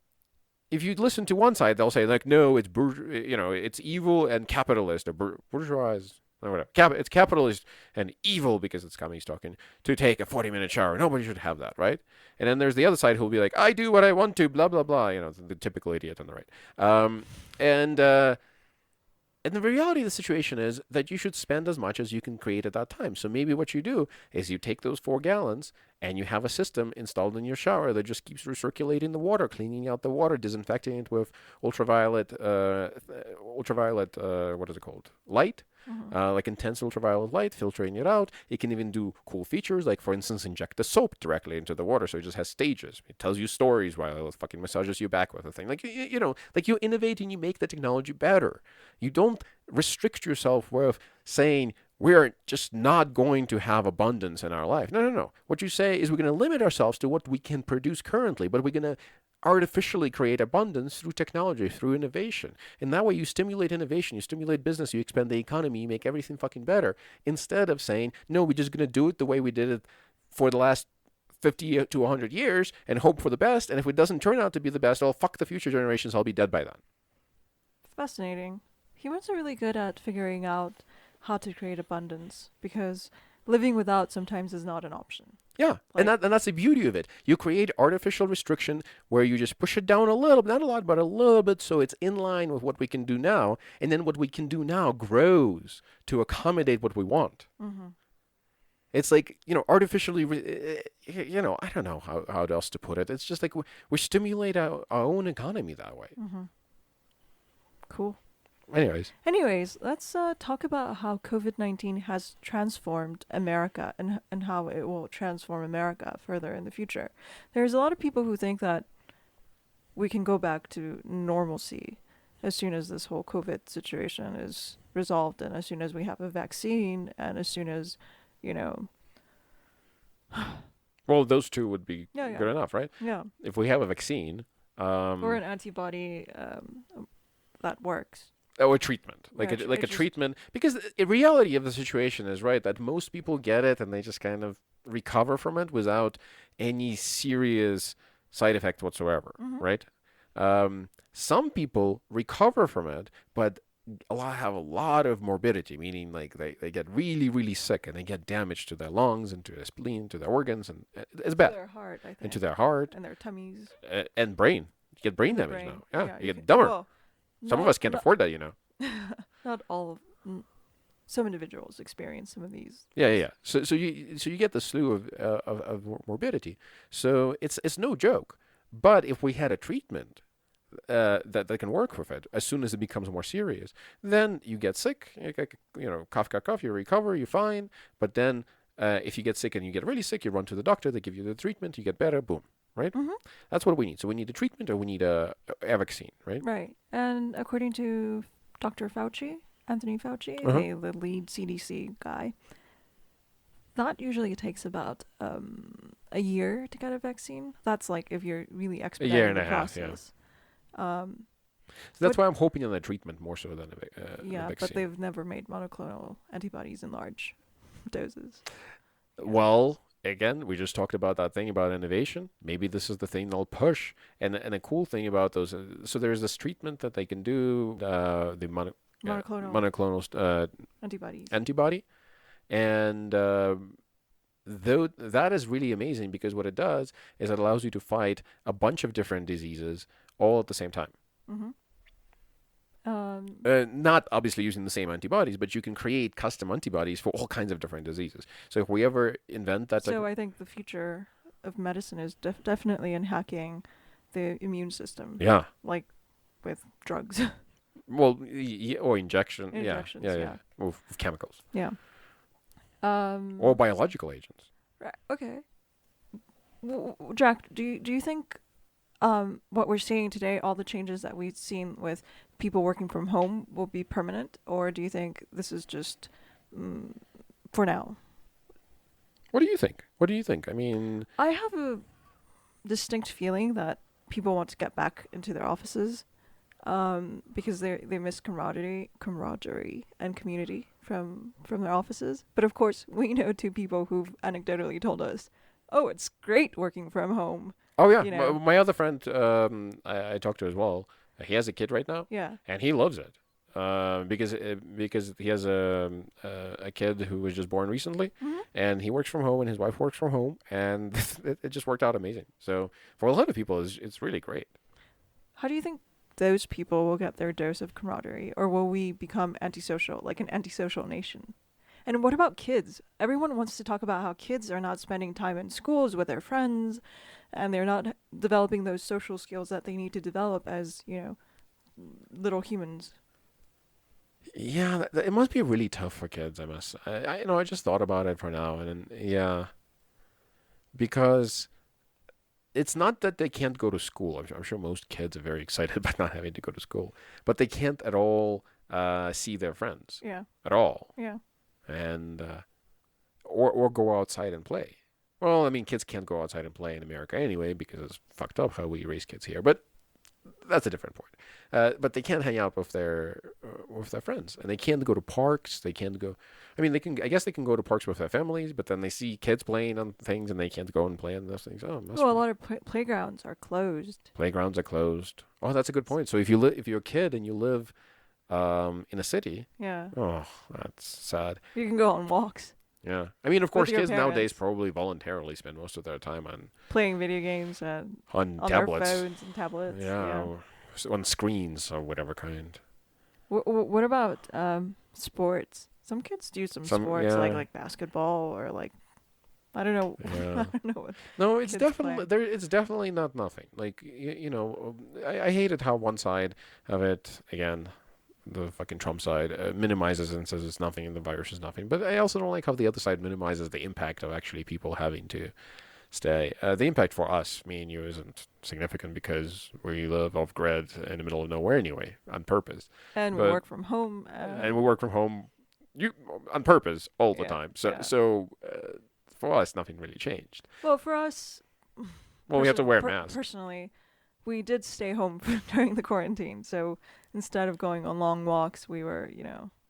if you listen to one side, they'll say like, no, it's it's evil and capitalist or bourgeois or whatever. It's capitalist and evil because it's communist talking to take a 40-minute shower. Nobody should have that, right? And then there's the other side who'll be like, I do what I want to, blah blah blah. The typical idiot on the right. And and the reality of the situation is that you should spend as much as you can create at that time. So maybe what you do is you take those 4 gallons and you have a system installed in your shower that just keeps recirculating the water, cleaning out the water, disinfecting it with ultraviolet, what is it called? Light. Mm-hmm. Like intense ultraviolet light, filtering it out. It can even do cool features, like for instance, inject the soap directly into the water, so it just has stages. It tells you stories while it fucking massages you back with a thing. Like like you innovate and you make the technology better. You don't restrict yourself with saying we're just not going to have abundance in our life. No, no, no. What you say is we're going to limit ourselves to what we can produce currently, but we're going to artificially create abundance through technology, through innovation. And that way you stimulate innovation, you stimulate business, you expand the economy, you make everything fucking better. Instead of saying, no, we're just going to do it the way we did it for the last 50 to 100 years and hope for the best. And if it doesn't turn out to be the best, oh, fuck the future generations, I'll be dead by then. Fascinating. Humans are really good at figuring out how to create abundance because living without sometimes is not an option. Yeah, and that's the beauty of it. You create artificial restriction where you just push it down a little, not a lot, but a little bit, so it's in line with what we can do now, and then what we can do now grows to accommodate what we want. Mm-hmm. It's like, artificially, I don't know how else to put it. It's just like we stimulate our own economy that way. Mm-hmm. Cool. Anyways, let's talk about how COVID-19 has transformed America and how it will transform America further in the future. There's a lot of people who think that we can go back to normalcy as soon as this whole COVID situation is resolved and as soon as we have a vaccine and as soon as, well, those two would be Yeah. good enough, right? Yeah. If we have a vaccine, or an antibody that works. or a treatment, Yeah, like a treatment, because the reality of the situation is, right, that most people get it and they just kind of recover from it without any serious side effect whatsoever, Mm-hmm. right? Some people recover from it, but have a lot of morbidity, meaning like they get really, really sick and they get damage to their lungs and to their spleen, to their organs, and it's bad. To their heart, I think. And to their heart. And their tummies. And brain. You get brain The damage brain. now. Yeah, you get can- dumber. well, Some of not- us can't afford that, Not all. Some individuals experience some of these. Yeah. So you get the slew of morbidity. So it's no joke. But if we had a treatment that can work with it, as soon as it becomes more serious, then you get sick. Cough, you recover, you're fine. But then if you get sick and you get really sick, you run to the doctor. They give you the treatment. You get better. Boom. Right? Mm-hmm. That's what we need. So we need a treatment or we need a vaccine, right? Right. And according to Dr. Fauci, Anthony Fauci, the lead CDC guy, that usually takes about a year to get a vaccine. That's like if you're really expediting year and the a half, process. So that's why I'm hoping on a treatment more so than a vaccine. But they've never made monoclonal antibodies in large doses. Well, again, we just talked about that thing about innovation. Maybe this is the thing they'll push. And a cool thing about those, so there's this treatment that they can do, Monoclonal monoclonal antibodies. antibody, and though that is really amazing because what it does is it allows you to fight a bunch of different diseases all at the same time. Mm-hmm. Um, Not obviously using the same antibodies, but you can create custom antibodies for all kinds of different diseases. So if we ever invent that, so I think the future of medicine is definitely in hacking the immune system, yeah, like with drugs. well, or injection, Injections, yeah, with chemicals Yeah. or biological agents. Right. Okay. Jack, do you think what we're seeing today, all the changes that we've seen with people working from home, will be permanent, or do you think this is just for now? What do you think? What do you think? I mean, I have a distinct feeling that people want to get back into their offices because they miss camaraderie and community from their offices. But of course, we know two people who've anecdotally told us, "Oh, it's great working from home." oh yeah, You know, my other friend, I talked to as well. He has a kid right now, yeah. and he loves it. Because he has a kid who was just born recently, Hmm. and he works from home, and his wife works from home, and it just worked out amazing. So for a lot of people, it's really great. How do you think those people will get their dose of camaraderie, or will we become antisocial, like an antisocial nation? And what about kids? Everyone wants to talk about how kids are not spending time in schools with their friends, and they're not developing those social skills that they need to develop as, little humans. Yeah, it must be really tough for kids. I just thought about it for now, and then, yeah, because it's not that they can't go to school. I'm sure most kids are very excited about not having to go to school, but they can't at all see their friends Yeah, at all, yeah. and or go outside and play. Well, I mean, kids can't go outside and play in America anyway because it's fucked up how we raise kids here. But that's a different point. But they can't hang out with their friends, and they can't go to parks. They can't go. I mean, they can. I guess they can go to parks with their families, but then they see kids playing on things, and they can't go and play on those things. Oh, must Well, a be. lot of playgrounds are closed. Playgrounds are closed. Oh, that's a good point. So if you're a kid and you live in a city, Yeah, oh, that's sad. you can go on walks Yeah. I mean, of with course, your kids nowadays parents, probably voluntarily spend most of their time playing video games and on on their tablets. phones and tablets. Yeah, Yeah. or on screens of whatever kind. What about sports? Some kids do some sports Yeah, like basketball or like I don't know. I yeah. don't know what No, it's kids definitely play. there. It's definitely not nothing. Like I hated how one side of it again, the fucking Trump side minimizes and says it's nothing and the virus is nothing. But I also don't like how the other side minimizes the impact of actually people having to stay. The impact for us, me and you, isn't significant because we live off grid in the middle of nowhere anyway, on purpose. And we But work from home. and we work from home, you on purpose all the Yeah, time. yeah. So for us, nothing really changed. Well, for us, Well, we have to wear masks. personally, we did stay home during the quarantine. So instead of going on long walks, we were,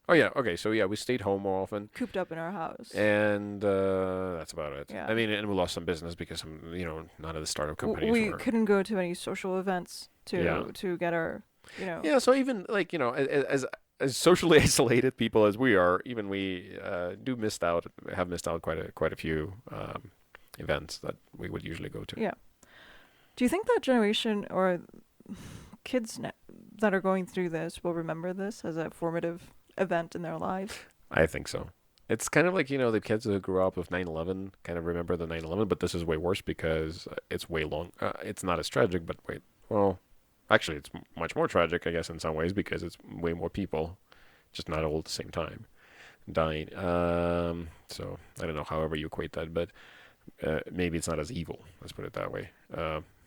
Oh yeah, okay. So yeah, we stayed home more often, cooped up in our house. and that's about it. Yeah. I mean, and we lost some business because none of the startup companies We were. couldn't go to any social events Yeah. to get our, Yeah, so even like as socially isolated people as we are, even we have missed out quite a few events that we would usually go to. Yeah. Do you think that generation or kids that are going through this will remember this as a formative event in their lives? I think so. It's kind of like the kids who grew up with 9/11 kind of remember the 9/11, but this is way worse because it's way long. It's not as tragic, but well, actually, it's much more tragic, I guess, in some ways because it's way more people, just not all at the same time, dying. So I don't know, however you equate that, but maybe it's not as evil. Let's put it that way.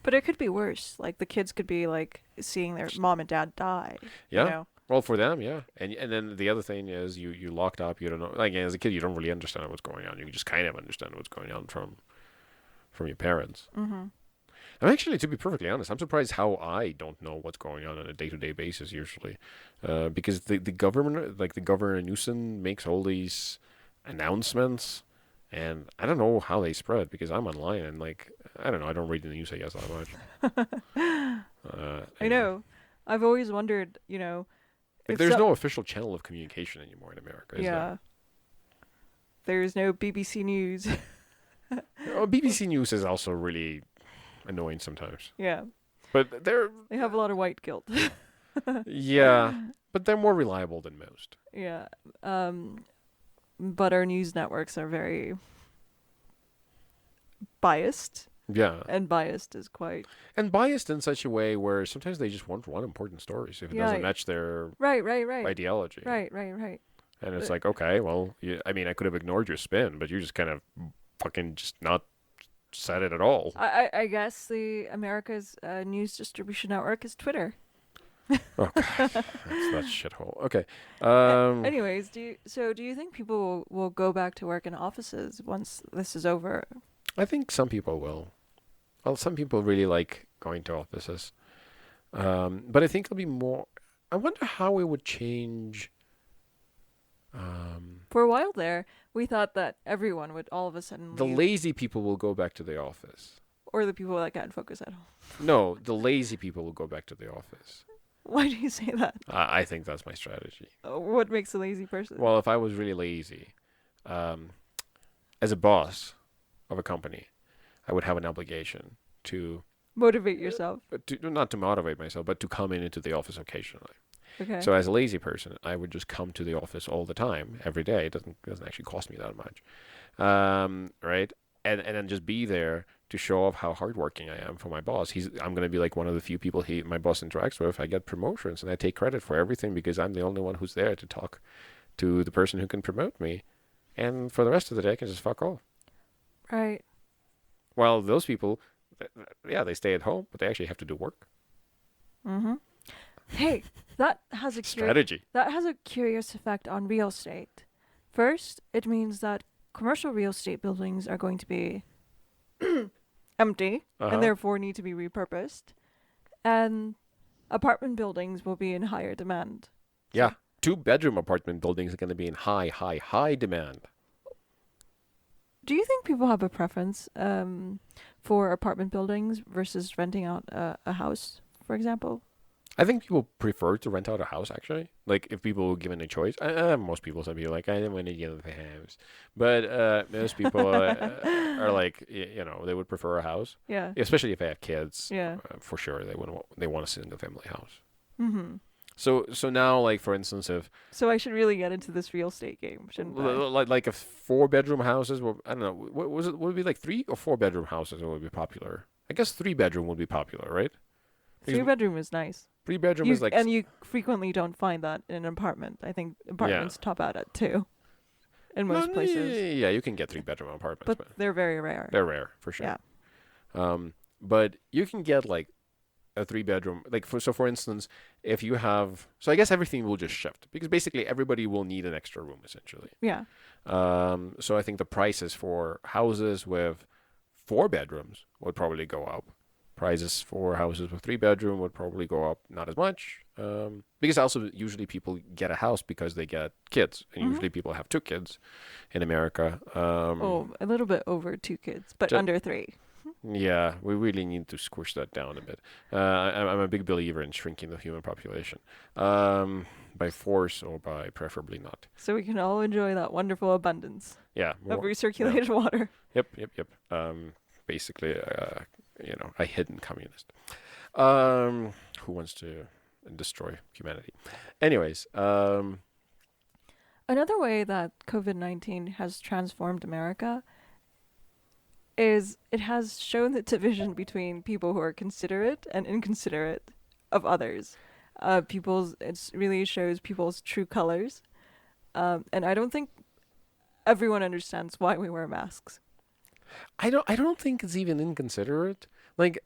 But it could be worse. Like the kids could be like seeing their mom and dad die. Yeah. You know? Well, for them, yeah, and then the other thing is you locked up. You don't know. Like as a kid, you don't really understand what's going on. You just kind of understand what's going on from your parents. Mm-hmm. And actually, to be perfectly honest, I'm surprised how I don't know what's going on a day-to-day basis usually, because the government, like the Governor Newsom, makes all these announcements, And I don't know how they spread because I'm online and like I don't know. I don't read the news, I guess, that much. I Anyway, know. I've always wondered, like if there's so. no official channel of communication anymore in America, is there? Yeah, there's no BBC News. Oh, BBC News is also really annoying sometimes, Yeah, but they're they have a lot of white guilt. yeah, but they're more reliable than most. Yeah. But our news networks are very biased, Yeah, and biased is quite. and biased in such a way where sometimes they just want one important story. So if it doesn't Yeah. match their Right. ideology, Right. and it's Uh, like, okay, well, I mean, I could have ignored your spin, but you just kind of fucking just not said it at all. I guess the America's news distribution network is Twitter. Oh god, that's shithole. Okay, Anyways, do you think people will go back to work in offices once this is over? I think some people will. Well, some people really like going to offices, but I think it'll be more. I wonder how it would change. For a while there, we thought that everyone would all of a sudden The leave, lazy people will go back to the office. or the people that can't focus at home. No, the lazy people will go back to the office. Why do you say that? I think that's my strategy. What makes a lazy person? Well, if I was really lazy, um, as a boss of a company, I would have an obligation to, Motivate yourself. not to motivate myself, but to come into the office occasionally. Okay. So as a lazy person, I would just come to the office all the time, every day. It doesn't actually cost me that much, right? And then just be there to show off how hardworking I am for my boss. I'm gonna be like one of the few people my boss interacts with. I get promotions and I take credit for everything because I'm the only one who's there to talk to the person who can promote me. And for the rest of the day, I can just fuck off. Right. Well, those people, yeah, they stay at home, but they actually have to do work. Mm-hmm. Hey, that has a Strategy. that has a curious effect on real estate. First, it means that commercial real estate buildings are going to be empty Uh-huh. and therefore need to be repurposed, and apartment buildings will be in higher demand. Yeah. 2-bedroom apartment buildings are going to be in high demand. Do you think people have a preference for apartment buildings versus renting out a house, for example? I think people prefer to rent out a house, actually. Like, if people were given a choice. Most people, some people are like, I don't want to get a house. But most people are like, they would prefer a house. Yeah. Especially if they have kids. Yeah. For sure, they want a single family house. Mm-hmm. So now, like, for instance, if So I should really get into this real estate game, shouldn't I? like if 4-bedroom houses were, I don't know, what was it? Would it be like 3 or 4-bedroom houses that would be popular? I guess 3-bedroom would be popular, right? Because 3-bedroom is nice. 3-bedroom is like, And you frequently don't find that in an apartment. I think apartments top out at 2 in most places. Yeah, you can get 3-bedroom apartments, But they're very rare. they're rare for sure. Yeah. But you can get like a 3-bedroom, like for instance, if you have, so I guess everything will just shift because basically everybody will need an extra room essentially. Yeah. So I think the prices for houses with 4 bedrooms would probably go up. Prices for houses with 3-bedroom would probably go up not as much. Because also usually people get a house because they get kids, and usually people have 2 kids in America. A little bit over 2 kids, but under 3. Yeah, we really need to squish that down a bit. I'm a big believer in shrinking the human population, by force or by preferably not. So we can all enjoy that wonderful abundance Yeah, of recirculated water. Yep. Basically, a hidden communist, who wants to destroy humanity. Anyways, Another way that COVID-19 has transformed America is it has shown the division between people who are considerate and inconsiderate of others. It really shows people's true colors. And I don't think everyone understands why we wear masks. I don't think it's even inconsiderate. Like,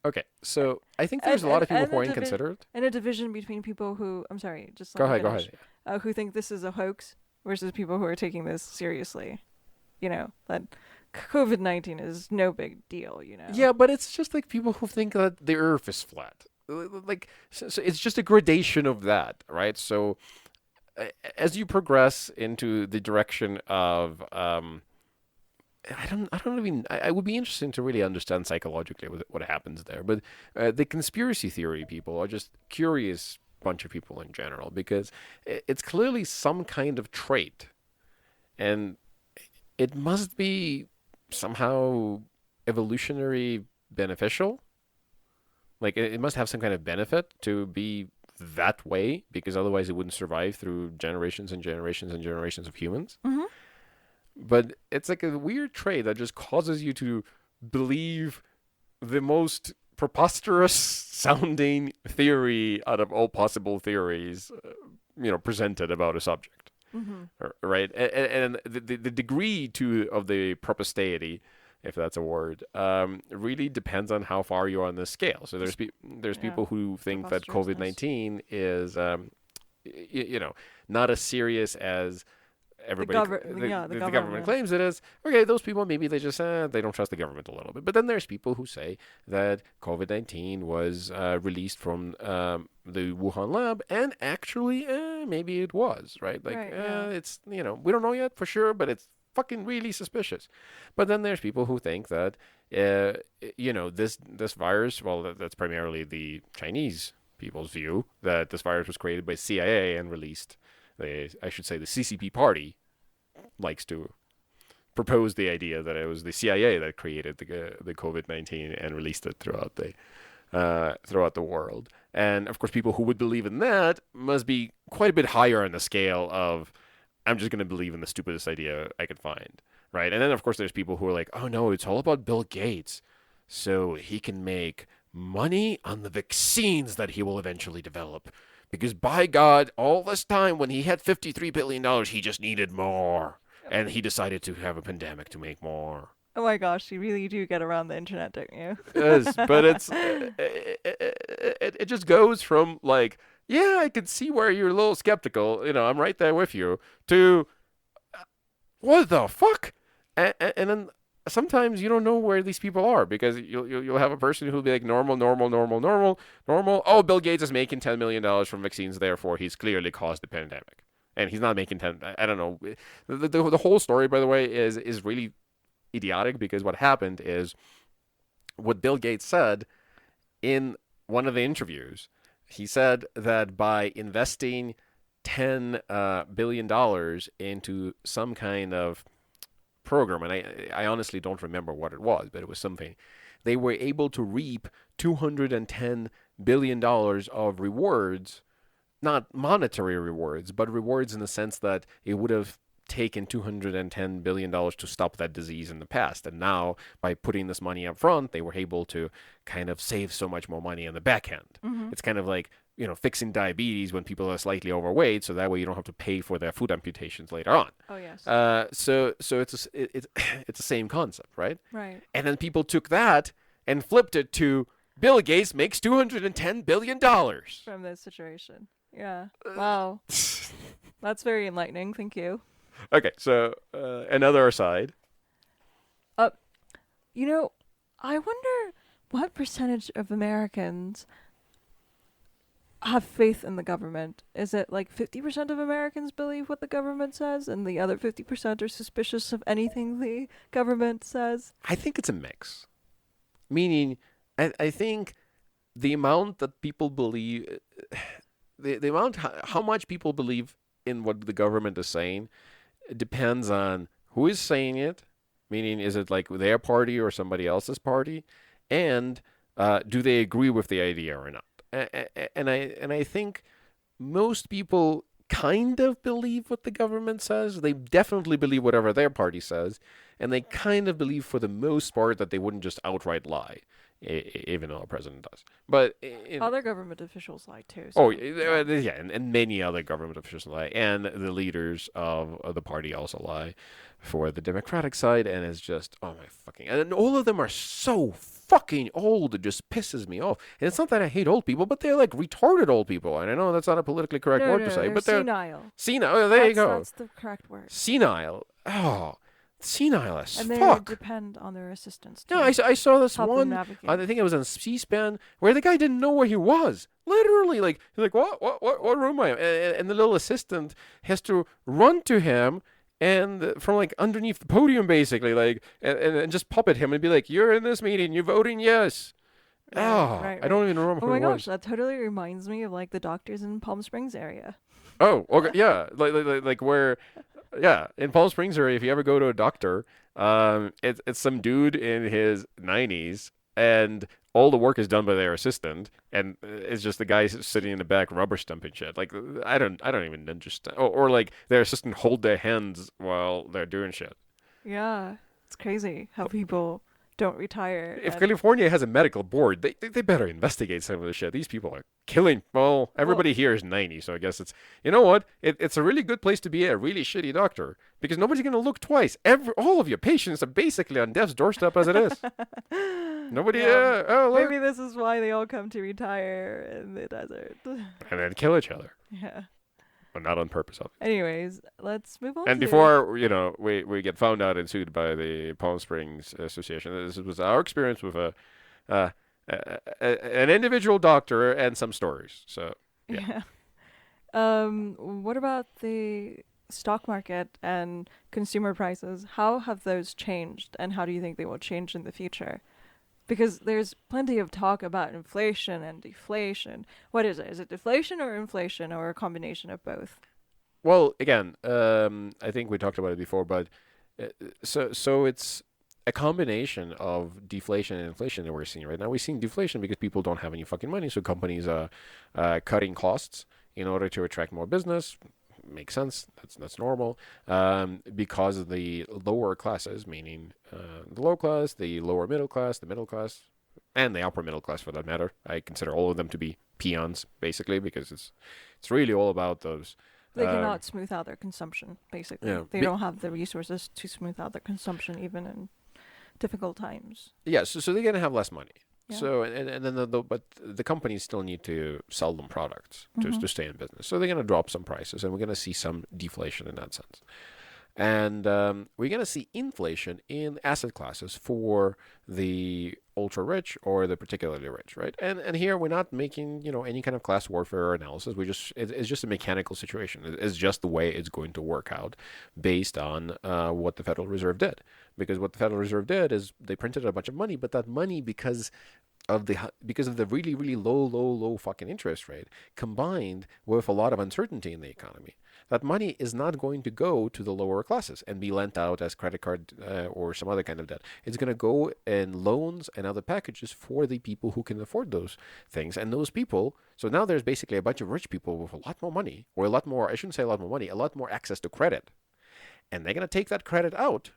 okay, so I think there's a lot of people who are inconsiderate. And a division between people who, I'm sorry, just Go let me ahead. finish, who think this is a hoax versus people who are taking this seriously. That COVID-19 is no big deal, Yeah, but it's just like people who think that the Earth is flat. Like, so it's just a gradation of that, right? So as you progress into the direction of I don't even. I would be interesting to really understand psychologically what happens there. But the conspiracy theory people are just curious bunch of people in general because it's clearly some kind of trait, and it must be somehow evolutionary beneficial. Like it must have some kind of benefit to be that way because otherwise it wouldn't survive through generations and generations and generations of humans. Mm-hmm. But it's like a weird trait that just causes you to believe the most preposterous sounding theory out of all possible theories, presented about a subject. Mm-hmm. Right? And the degree to of the propostality, if that's a word, really depends on how far you are on the scale. So there's Yeah. people who think that Preposterousness. COVID-19 is, not as serious as everybody The the government government. claims it is. Okay, those people maybe they just they don't trust the government a little bit. But then there's people who say that COVID-19 was released from the Wuhan lab, and actually maybe it was right. Like Right. Yeah. it's we don't know yet for sure, but it's fucking really suspicious. But then there's people who think that this virus. Well, that's primarily the Chinese people's view that this virus was created by CIA and released. I should say the CCP party likes to propose the idea that it was the CIA that created the COVID-19 and released it throughout the world. And of course, people who would believe in that must be quite a bit higher on the scale of I'm just going to believe in the stupidest idea I could find, right? And then of course there's people who are like, oh no, it's all about Bill Gates, so he can make money on the vaccines that he will eventually develop. Because by God, all this time when he had $53 billion, he just needed more. And he decided to have a pandemic to make more. Oh my gosh, you really do get around the internet, don't you? Yes, but it just goes from like, yeah, I can see where you're a little skeptical, I'm right there with you, to what the fuck? And then sometimes you don't know where these people are because you'll have a person who'll be like normal, normal, normal, normal, normal. Oh, Bill Gates is making $10 million from vaccines, therefore he's clearly caused the pandemic, and he's not making 10. I don't know. The whole story, by the way, is really idiotic because what happened is what Bill Gates said in one of the interviews. He said that by investing $10 billion into some kind of program, and I honestly don't remember what it was, but it was something. They were able to reap $210 billion of rewards, not monetary rewards, but rewards in the sense that it would have taken $210 billion to stop that disease in the past. And now, by putting this money up front, they were able to kind of save so much more money on the back end. Mm-hmm. It's kind of like, fixing diabetes when people are slightly overweight, so that way you don't have to pay for their food amputations later on. Oh yes. So it's it's the same concept, right? Right. And then people took that and flipped it to Bill Gates makes $210 billion. From this situation. Yeah. Wow. That's very enlightening. Thank you. Okay, so another aside. I wonder what percentage of Americans have faith in the government. Is it like 50% of Americans believe what the government says and the other 50% are suspicious of anything the government says? I think it's a mix. Meaning, I think the amount that people believe, the amount, how much people believe in what the government is saying, it depends on who is saying it, meaning is it like their party or somebody else's party, and do they agree with the idea or not? And I think most people kind of believe what the government says. They definitely believe whatever their party says, and they kind of believe for the most part that they wouldn't just outright lie, even though a president does. But other government officials lie too. So, yeah, and many other government officials lie, and the leaders of the party also lie for the Democratic side, and it's just, oh my fucking, and all of them are so fucking old, it just pisses me off. And it's not that I hate old people, but they're like retarded old people, and I know that's not a politically correct word to say, but they're senile. Senile, oh, there you go. That's the correct word. Senile. Oh, senile as and they fuck. depend on their assistants too. No, I saw this Help them one. navigate. I think it was on C-SPAN where the guy didn't know where he was. Literally, he's like, what room am I in? And the little assistant has to run to him and from like underneath the podium, basically, like, and just puppet him and be like, "You're in this meeting. You're voting yes." Right, Ah, right, I right. don't even remember Oh who it my gosh, was. that totally reminds me of like the doctors in Palm Springs area. Oh, okay, yeah, like where, yeah, in Palm Springs area, if you ever go to a doctor, it's some dude in his 90s, and all the work is done by their assistant, and it's just the guy sitting in the back rubber stamping shit. Like, I don't even understand. Or like their assistant hold their hands while they're doing shit. Yeah, it's crazy how people don't retire If and California has a medical board, they better investigate some of this shit. These people are killing. Well, well, everybody here is 90, so I guess it's, you know what? It's a really good place to be a really shitty doctor because nobody's going to look twice. All of your patients are basically on death's doorstep as it is. Nobody, yeah, oh, look. maybe this is why they all come to retire in the desert. And then kill each other, Yeah. but not on purpose, obviously. Anyways, let's move on And to. before, we get found out and sued by the Palm Springs Association, this was our experience with uh, an individual doctor and some stories. So, yeah. Yeah. What about the stock market and consumer prices? How have those changed, and how do you think they will change in the future? Because there's plenty of talk about inflation and deflation. What is it? Is it deflation or inflation or a combination of both? Well, again, I think we talked about it before, but uh, so it's a combination of deflation and inflation that we're seeing right now. We're seeing deflation because people don't have any fucking money, so companies are cutting costs in order to attract more business. Makes sense. That's normal. Because of the lower classes, meaning the low class, the lower middle class, the middle class, and the upper middle class for that matter. I consider all of them to be peons, basically, because it's really all about those. They Um, cannot smooth out their consumption, basically. yeah, They don't have the resources to smooth out their consumption even in difficult times. yeah. So they're gonna have less money. Yeah. So and then but the companies still need to sell them products Mm-hmm. to stay in business. So they're gonna drop some prices, and we're gonna see some deflation in that sense. And we're going to see inflation in asset classes for the ultra rich or the particularly rich, right? And here we're not making any kind of class warfare analysis. It's just a mechanical situation. It's just the way it's going to work out based on what the Federal Reserve did. Because what the Federal Reserve did is they printed a bunch of money, but that money because of the really really low fucking interest rate combined with a lot of uncertainty in the economy, that money is not going to go to the lower classes and be lent out as credit card or some other kind of debt. It's going to go in loans and other packages for the people who can afford those things. And those people, so now there's basically a bunch of rich people with a lot more money, or a lot more, I shouldn't say a lot more money, a lot more access to credit. And they're going to take that credit out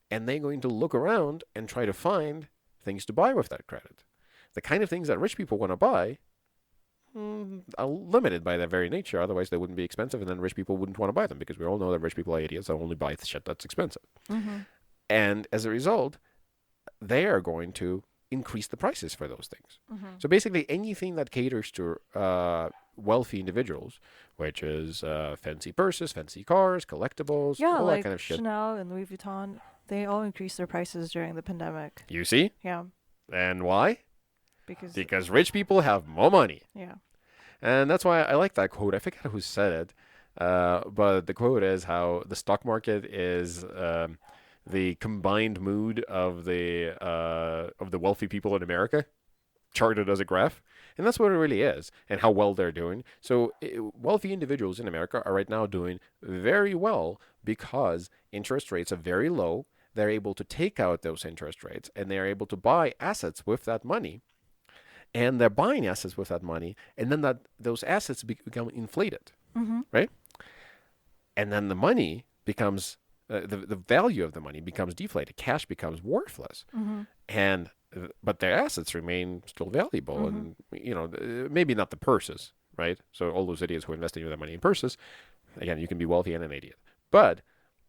and they're going to look around and try to find things to buy with that credit. The kind of things that rich people want to buy are limited by their very nature. Otherwise, they wouldn't be expensive, and then rich people wouldn't want to buy them because we all know that rich people are idiots that only buy shit that's expensive. Mm-hmm. And as a result, they are going to increase the prices for those things. Mm-hmm. So basically, anything that caters to wealthy individuals, which is fancy purses, fancy cars, collectibles, Yeah, all that like kind of shit. Chanel and Louis Vuitton, they all increased their prices during the pandemic. You see? Yeah, And why? because Because rich people have more money. yeah. And that's why I like that quote. I forget who said it, but the quote is how the stock market is the combined mood of the wealthy people in America, charted as a graph, and that's what it really is, and how well they're doing. So wealthy individuals in America are right now doing very well because interest rates are very low. They're able to take out those interest rates, and they're able to buy assets with that money, and they're buying assets with that money, and then those assets become inflated, Mm-hmm. right? And then the money becomes the value of the money becomes deflated. Cash becomes worthless, Mm-hmm. and but their assets remain still valuable, Mm-hmm. and maybe not the purses, right? So all those idiots who are investing their money in purses, again, you can be wealthy and an idiot, but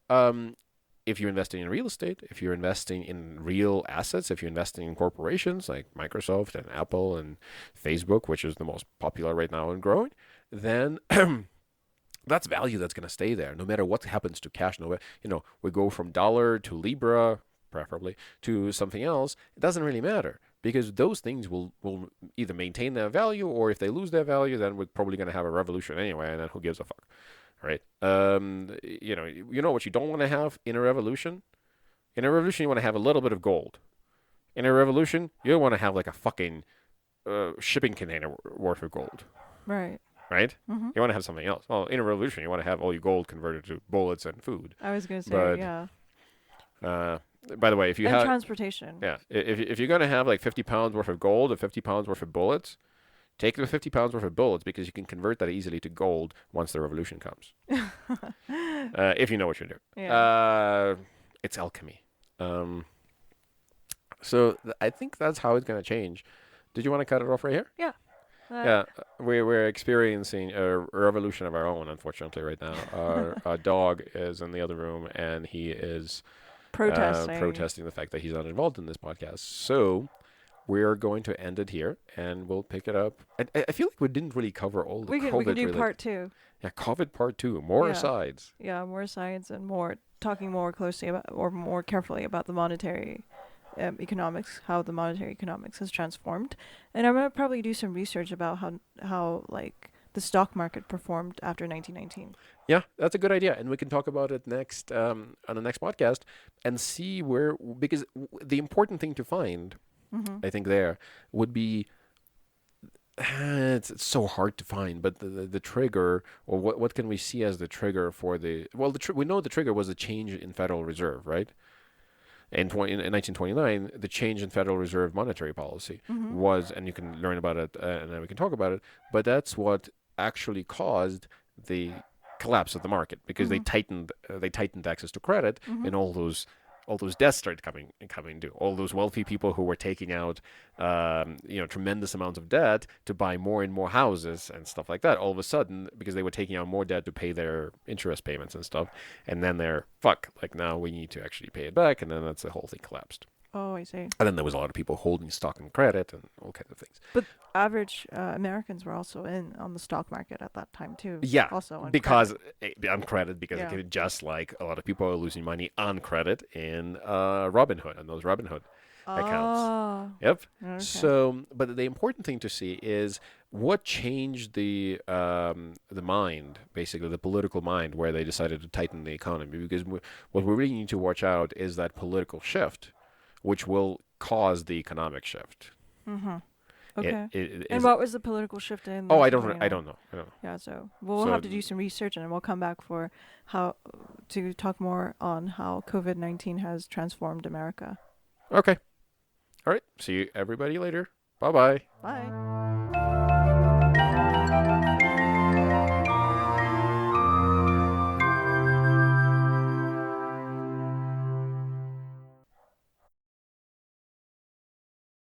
um, if you're investing in real estate, if you're investing in real assets, if you're investing in corporations like Microsoft and Apple and Facebook, which is the most popular right now and growing, then that's value that's going to stay there no matter what happens to cash. No, we go from dollar to Libra, preferably, to something else. It doesn't really matter because those things will either maintain their value, or if they lose their value, then we're probably going to have a revolution anyway, and then who gives a fuck? right? You know what you don't want to have in a revolution? In a revolution, you want to have a little bit of gold. In a revolution, you don't want to have like a fucking shipping container worth of gold, Right. right? Mm-hmm. You want to have something else. Well, in a revolution, you want to have all your gold converted to bullets and food. I was gonna say, But yeah. uh, by the way, if you And have transportation. yeah, if you're gonna have like 50 pounds worth of gold or 50 pounds worth of bullets, take the 50 pounds worth of bullets because you can convert that easily to gold once the revolution comes. If you know what you're doing. Yeah. It's alchemy. So I think that's how it's gonna change. Did you want to cut it off right here? Yeah. Yeah, we're experiencing a revolution of our own, unfortunately, right now. Our dog is in the other room, and he is Protesting. protesting the fact that he's not involved in this podcast. So we're going to end it here, and we'll pick it up. I feel like we didn't really cover all the We can COVID do related. part 2. Yeah, COVID part 2, more Yeah. sides. Yeah, more science and more talking more closely about or more carefully about the monetary economics, how the monetary economics has transformed. And I'm gonna probably do some research about how like the stock market performed after 1919. Yeah, that's a good idea, and we can talk about it next on the next podcast and see where because the important thing to find, Mm-hmm. I think, there would be it's so hard to find, but the trigger or what can we see as the trigger for the well we know the trigger was a change in Federal Reserve, right? In 1929, the change in Federal Reserve monetary policy Mm-hmm. was, and you can learn about it, and then we can talk about it. But that's what actually caused the collapse of the market because Mm-hmm. they tightened access to credit, Mm-hmm. and all those debts started coming due. All those wealthy people who were taking out tremendous amounts of debt to buy more and more houses and stuff like that. All of a sudden, because they were taking out more debt to pay their interest payments and stuff, and then they're like now we need to actually pay it back, and then that's the whole thing collapsed. Oh, I see. And then there was a lot of people holding stock and credit and all kinds of things. But average Americans were also in on the stock market at that time too. Yeah, Also on because credit. on credit, because Yeah. just like a lot of people are losing money on credit in Robinhood and those Robinhood accounts. Oh. Yep. Okay. So, but the important thing to see is what changed the mind, basically the political mind, where they decided to tighten the economy. Because what we really need to watch out is that political shift, which will cause the economic shift. Mm-hmm. Okay. It And is. what was the political shift in? Oh, I 1929? don't know. I don't know. Yeah, so we'll So have to do some research, and then we'll come back for how to talk more on how COVID-19 has transformed America. Okay. All right. See you everybody later. Bye bye. Bye.